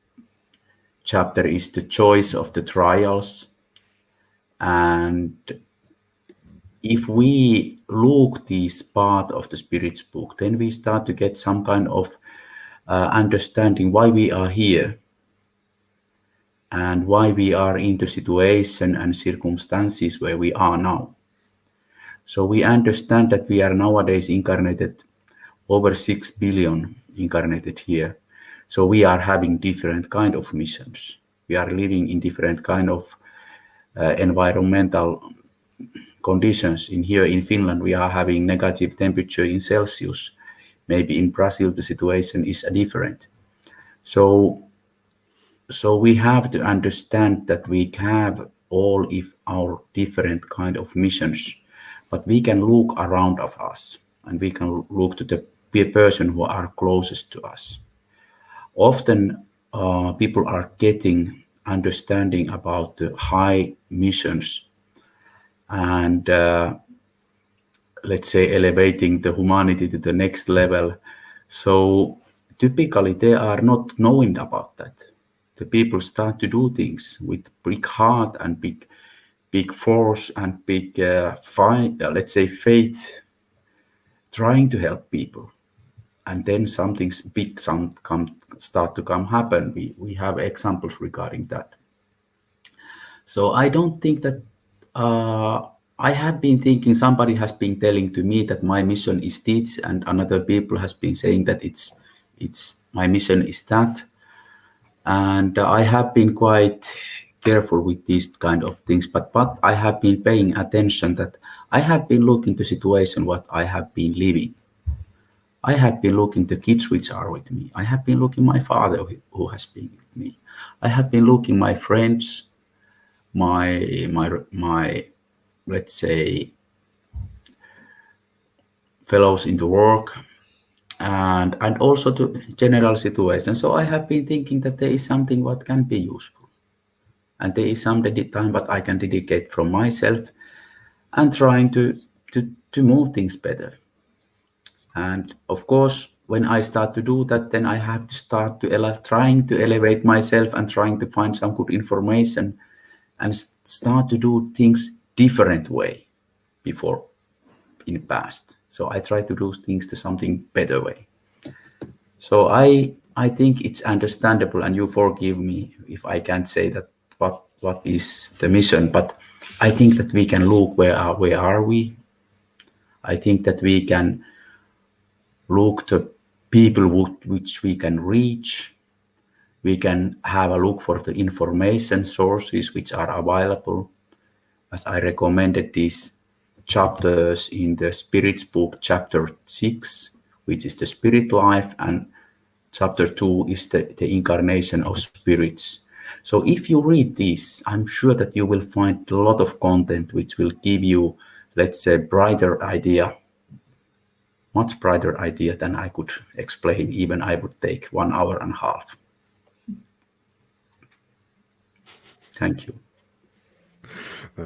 chapter is the choice of the trials. And if we look this part of the Spirits book, then we start to get some kind of understanding why we are here and why we are in the situation and circumstances where we are now. So we understand that we are nowadays incarnated over 6 billion incarnated here. So we are having different kind of missions. We are living in different kind of environmental conditions. Here in Finland, we are having negative temperature in Celsius. Maybe in Brazil, the situation is different. So we have to understand that we have all our different kind of missions, but we can look around of us and we can look to the person who are closest to us. Often people are getting understanding about the high missions and let's say elevating the humanity to the next level. So typically they are not knowing about that. The people start to do things with big heart and big force and big let's say faith, trying to help people. And then something big start to happen. We have examples regarding that. So I don't think that I have been thinking somebody has been telling to me that my mission is this, and another people has been saying that it's my mission is that. And I have been quite careful with these kind of things, but I have been paying attention that I have been looking to situation what I have been living. I have been looking the kids which are with me. I have been looking my father who has been with me. I have been looking my friends, my let's say fellows in the work, and also to general situation. So I have been thinking that there is something what can be useful, and there is some time what I can dedicate from myself and trying to move things better. And of course, when I start to do that, then I have to start to trying to elevate myself and trying to find some good information and start to do things different way before in the past. So I try to do things to something better way. So I think it's understandable, and you forgive me if I can't say that what is the mission, but I think that we can look where are we. I think that we can look to people which we can reach. We can have a look for the information sources which are available. As I recommended these chapters in the Spirit's book, chapter 6, which is the spirit life, and chapter 2 is the incarnation of spirits. So if you read this, I'm sure that you will find a lot of content which will give you, let's say, brighter idea, much brighter idea than I could explain. Even I would take 1.5 hours. Thank you.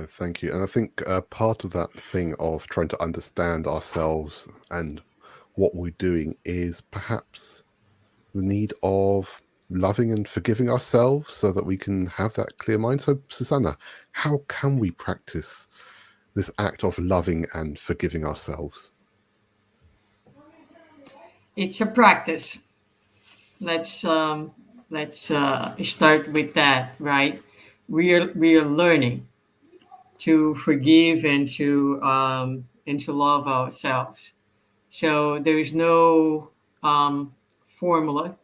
Thank you. And I think part of that thing of trying to understand ourselves and what we're doing is perhaps the need of loving and forgiving ourselves so that we can have that clear mind. So, Susanna, how can we practice this act of loving and forgiving ourselves? It's a practice. Let's start with that, right? We are learning to forgive and to love ourselves. So there is no formula.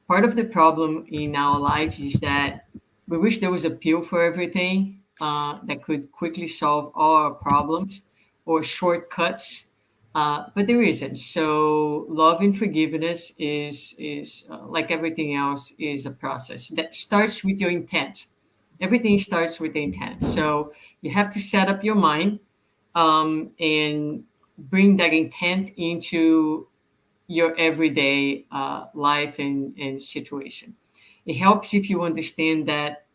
Part of the problem in our lives is that we wish there was a pill for everything that could quickly solve all our problems or shortcuts, but there isn't. So love and forgiveness is like everything else, is a process that starts with your intent. Everything starts with the intent. So you have to set up your mind and bring that intent into your everyday life and situation. It helps if you understand that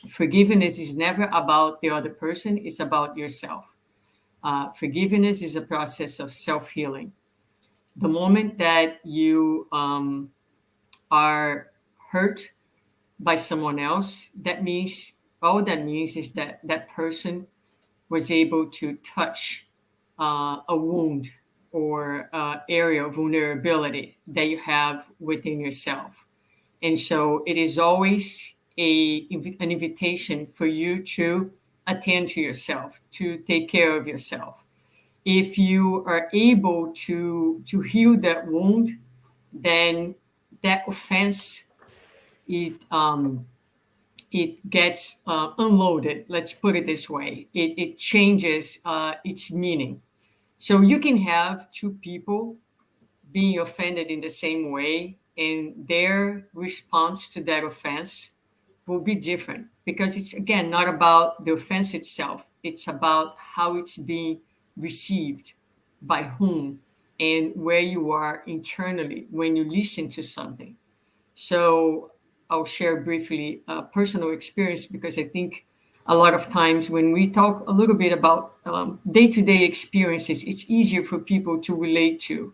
forgiveness is never about the other person, it's about yourself. Forgiveness is a process of self healing. The moment that you are hurt by someone else, that means all that means is that that person was able to touch a wound or area of vulnerability that you have within yourself. And so it is always an invitation for you to attend to yourself, to take care of yourself. If you are able to heal that wound, then that offense, it gets unloaded. Let's put it this way. It changes its meaning. So you can have two people being offended in the same way, and their response to that offense will be different, because it's, again, not about the offense itself. It's about how it's being received, by whom, and where you are internally when you listen to something. So I'll share briefly a personal experience, because I think a lot of times when we talk a little bit about day-to-day experiences, it's easier for people to relate to.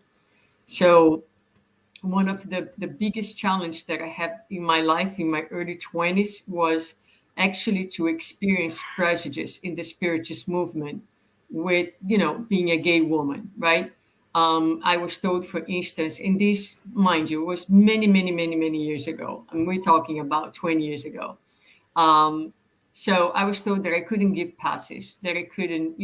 So one of the biggest challenge that I had in my life in my early 20s was actually to experience prejudice in the spiritist movement with, being a gay woman, right? I was told, for instance, in this, mind you, was many, many, many, many years ago. And we're talking about 20 years ago. So I was told that I couldn't give passes, that I couldn't,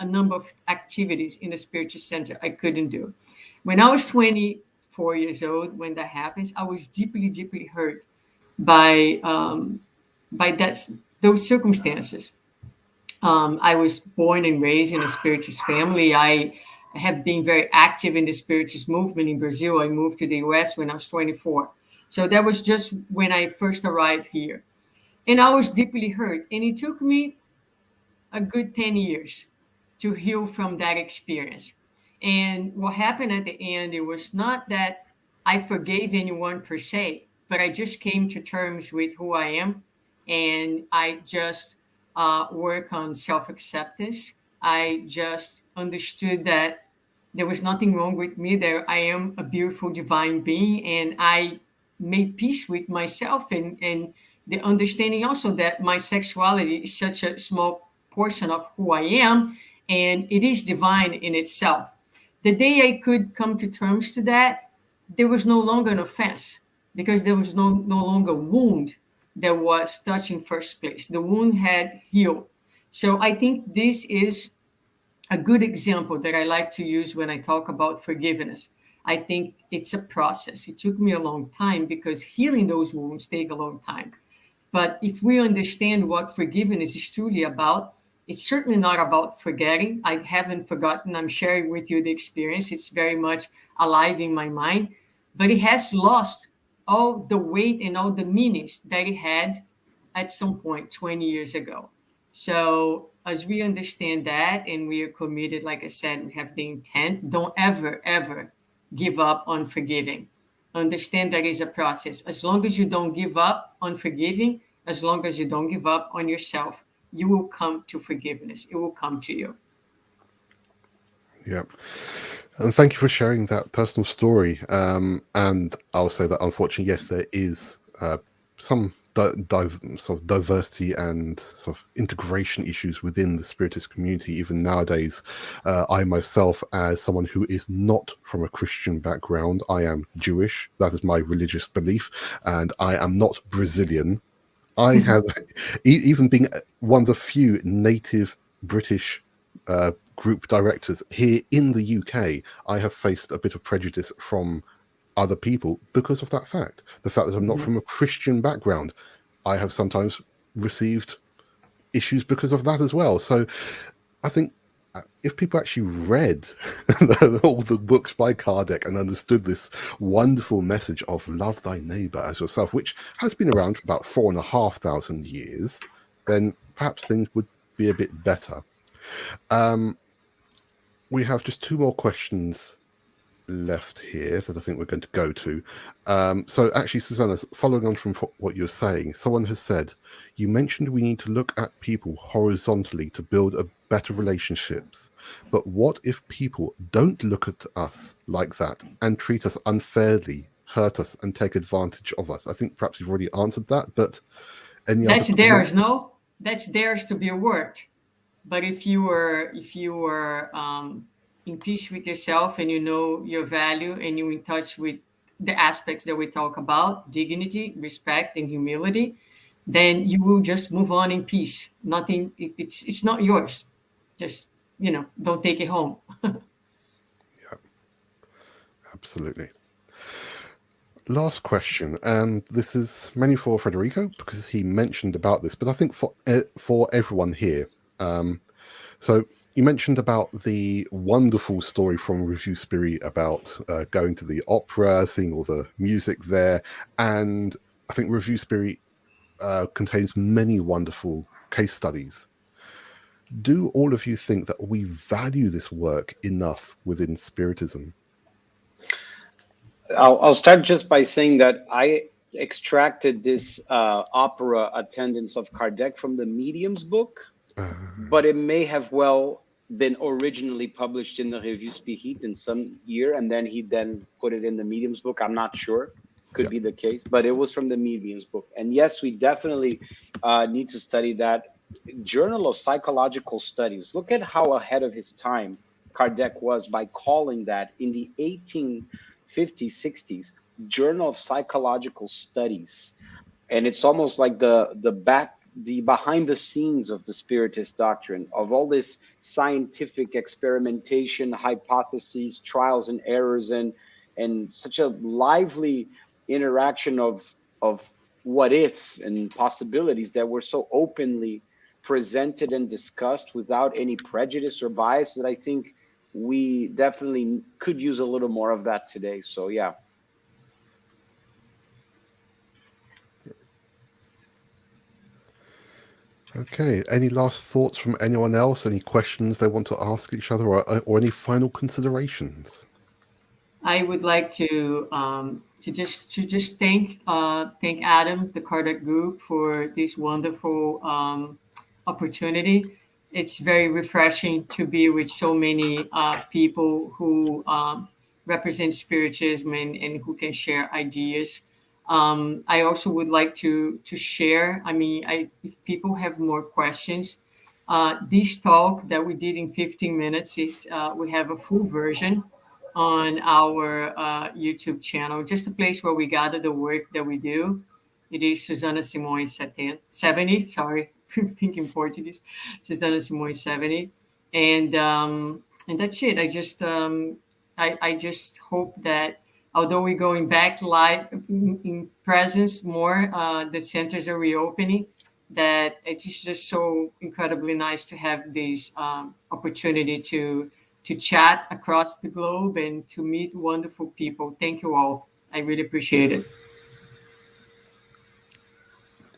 a number of activities in the spiritist center I couldn't do. When I was 24 years old, when that happens, I was deeply, deeply hurt by those circumstances. I was born and raised in a spiritist family. I have been very active in the spiritist movement in Brazil. I moved to the US when I was 24. So that was just when I first arrived here. And I was deeply hurt. And it took me a good 10 years to heal from that experience. And what happened at the end, it was not that I forgave anyone per se, but I just came to terms with who I am. And I just work on self acceptance. I just understood that There was nothing wrong with me. There I am a beautiful divine being, and I made peace with myself, and the understanding also that my sexuality is such a small portion of who I am, and it is divine in itself. The day I could come to terms to that, there was no longer an offense, because there was no longer wound that was touched in first place. The wound had healed. So I think this is a good example that I like to use when I talk about forgiveness. I think it's a process. It took me a long time because healing those wounds take a long time. But if we understand what forgiveness is truly about, it's certainly not about forgetting. I haven't forgotten. I'm sharing with you the experience. It's very much alive in my mind, but it has lost all the weight and all the meanings that it had at some point 20 years ago. So as we understand that and we are committed, like I said, we have the intent, don't ever, ever give up on forgiving. Understand that is a process. As long as you don't give up on forgiving, as long as you don't give up on yourself, you will come to forgiveness. It will come to you. Yeah. And thank you for sharing that personal story. And I'll say that, unfortunately, yes, there is some sort of diversity and sort of integration issues within the Spiritist community, even nowadays. I myself, as someone who is not from a Christian background, I am Jewish. That is my religious belief. And I am not Brazilian. I have, even being one of the few native British group directors here in the UK, I have faced a bit of prejudice from other people because of that fact. The fact that I'm not from a Christian background, I have sometimes received issues because of that as well. So I think if people actually read all the books by Kardec and understood this wonderful message of love thy neighbor as yourself, which has been around for about 4,500 years, then perhaps things would be a bit better. We have just two more questions left here that I think we're going to go to. So actually, Susanna, following on from what you're saying, someone has said, you mentioned we need to look at people horizontally to build a better relationships. But what if people don't look at us like that and treat us unfairly, hurt us, and take advantage of us? I think perhaps you've already answered that, but any That's other theirs, no? That's theirs to be worked. But if you were in peace with yourself and you know your value and you're in touch with the aspects that we talk about, dignity, respect, and humility, then you will just move on in peace. Nothing, it's not yours. Just, don't take it home. Yeah, absolutely. Last question, and this is mainly for Federico because he mentioned about this, but I think for everyone here. So you mentioned about the wonderful story from Revue Spirit about going to the opera, seeing all the music there, and I think Revue Spirit contains many wonderful case studies. Do all of you think that we value this work enough within Spiritism? I'll start just by saying that I extracted this opera attendance of Kardec from the Medium's book, but it may have well been originally published in the Revue Spirit in some year, and then he put it in the Medium's book. I'm not sure. Could be the case, but it was from the Medium's book. And yes, we definitely need to study that. Journal of Psychological Studies. Look at how ahead of his time Kardec was by calling that in the 1850s, 60s, Journal of Psychological Studies. And it's almost like the behind the scenes of the Spiritist doctrine, of all this scientific experimentation, hypotheses, trials and errors, and such a lively interaction of what ifs and possibilities that were so openly presented and discussed without any prejudice or bias, that I think we definitely could use a little more of that today. So yeah. Okay, any last thoughts from anyone else? Any questions they want to ask each other, or any final considerations? I would like to just thank Adam, the Kardec Group, for this wonderful opportunity, it's very refreshing to be with so many people who represent spiritism and who can share ideas. I also would like to share. I mean, if people have more questions, this talk that we did in 15 minutes is we have a full version on our YouTube channel, just a place where we gather the work that we do. It is Susana Simões 70. Sorry, I'm thinking Portuguese. Susana Simões 70, and that's it. I just hope that although we're going back live in presence more, the centers are reopening. That it's just so incredibly nice to have this opportunity to chat across the globe and to meet wonderful people. Thank you all. I really appreciate it.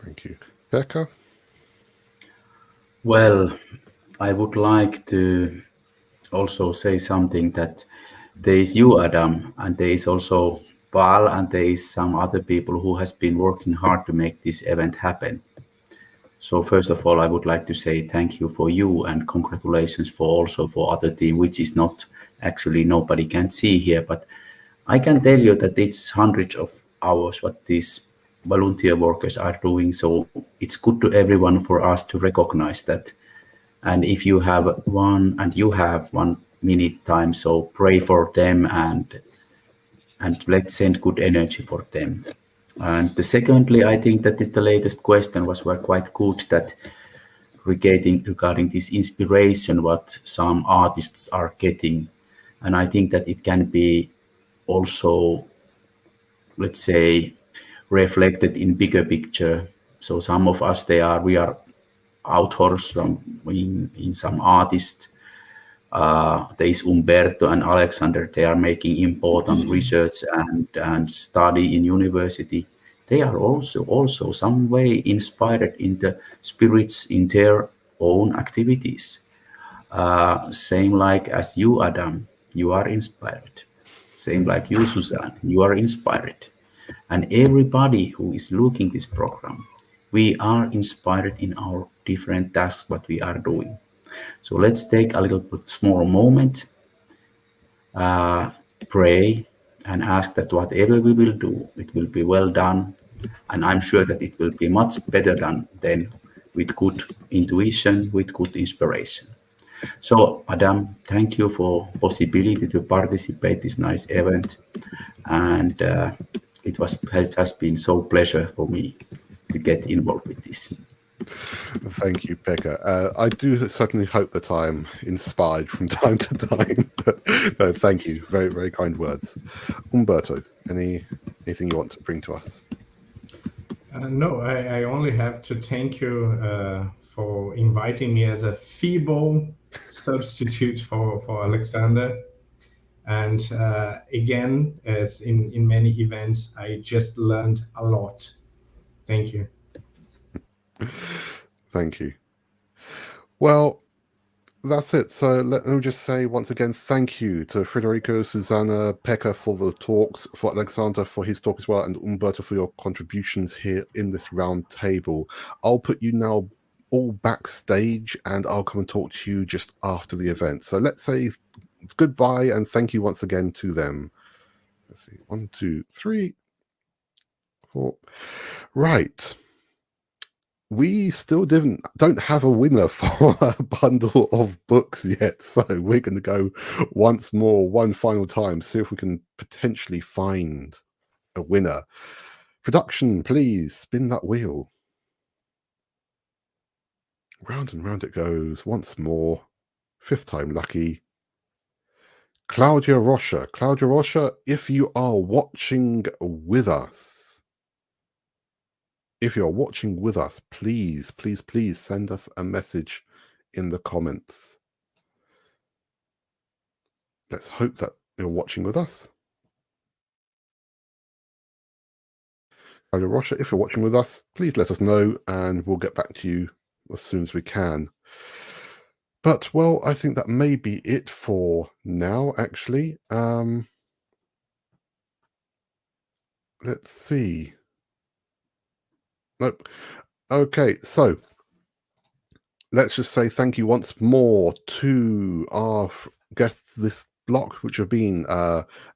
Thank you. Pekka? Well, I would like to also say something that there is you, Adam, and there is also Paul, and there is some other people who has been working hard to make this event happen. So first of all, I would like to say thank you for you and congratulations for also for other team, which is not actually nobody can see here, but I can tell you that it's hundreds of hours what these volunteer workers are doing. So it's good to everyone for us to recognize that. And if you have one minute time, so pray for them and let's send good energy for them. And secondly, I think that the latest question were quite good, that regarding this inspiration what some artists are getting, and I think that it can be also, let's say, reflected in bigger picture. So some of us we are authors in some artists. There is Umberto and Alexander. They are making important research and study in university. They are also some way inspired in the spirits in their own activities. Same like as you, Adam, you are inspired. Same like you, Susan, you are inspired. And everybody who is looking this program, we are inspired in our different tasks what we are doing. So let's take a little bit small moment, pray, and ask that whatever we will do, it will be well done. And I'm sure that it will be much better done than with good intuition, with good inspiration. So Adam, thank you for possibility to participate this nice event. And it has been so pleasure for me to get involved with this. Thank you, Pekka. I do certainly hope that I'm inspired from time to time. No, thank you. Very, very kind words. Umberto, anything you want to bring to us? No, I only have to thank you for inviting me as a feeble substitute for Alexander. And again, as in many events, I just learned a lot. Thank you. Thank you. Well, that's it. So let me just say once again, thank you to Federico, Susanna, Pekka for the talks, for Alexander for his talk as well, and Umberto for your contributions here in this round table. I'll put you now all backstage and I'll come and talk to you just after the event. So let's say goodbye and thank you once again to them. Let's see, 1, 2, 3, 4. Right. We still don't have a winner for a bundle of books yet, so we're going to go once more, one final time, see if we can potentially find a winner. Production, please spin that wheel. Round and round it goes once more. 5th time lucky. Claudia Rocha. Claudia Rocha, if you are watching with us, please, please, please send us a message in the comments. Let's hope that you're watching with us. Claudia Rocha, if you're watching with us, please let us know and we'll get back to you as soon as we can. But, well, I think that may be it for now, actually. Let's see. Nope. Okay, so let's just say thank you once more to our guests this block, which have been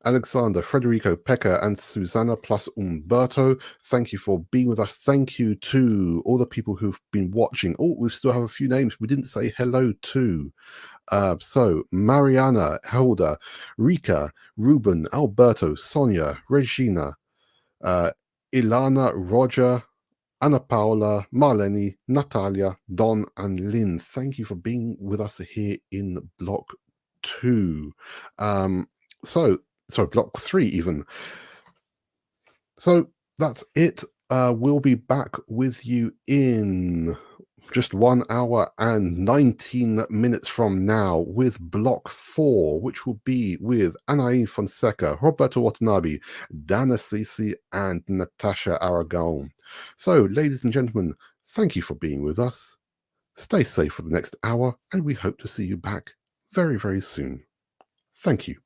Alexander, Federico, Pekka, and Susanna, plus Umberto. Thank you for being with us. Thank you to all the people who've been watching. Oh, we still have a few names we didn't say hello to. So Mariana, Helda, Rika, Ruben, Alberto, Sonia, Regina, Ilana, Roger, Anna Paula, Marlene, Natalia, Don, and Lynn. Thank you for being with us here in block 2. Block 3 even. So that's it. We'll be back with you in just 1 hour and 19 minutes from now with block 4, which will be with Anaï Fonseca, Roberto Watanabe, Dana Sisi, and Natasha Aragon. So, ladies and gentlemen, thank you for being with us. Stay safe for the next hour, and we hope to see you back very, very soon. Thank you.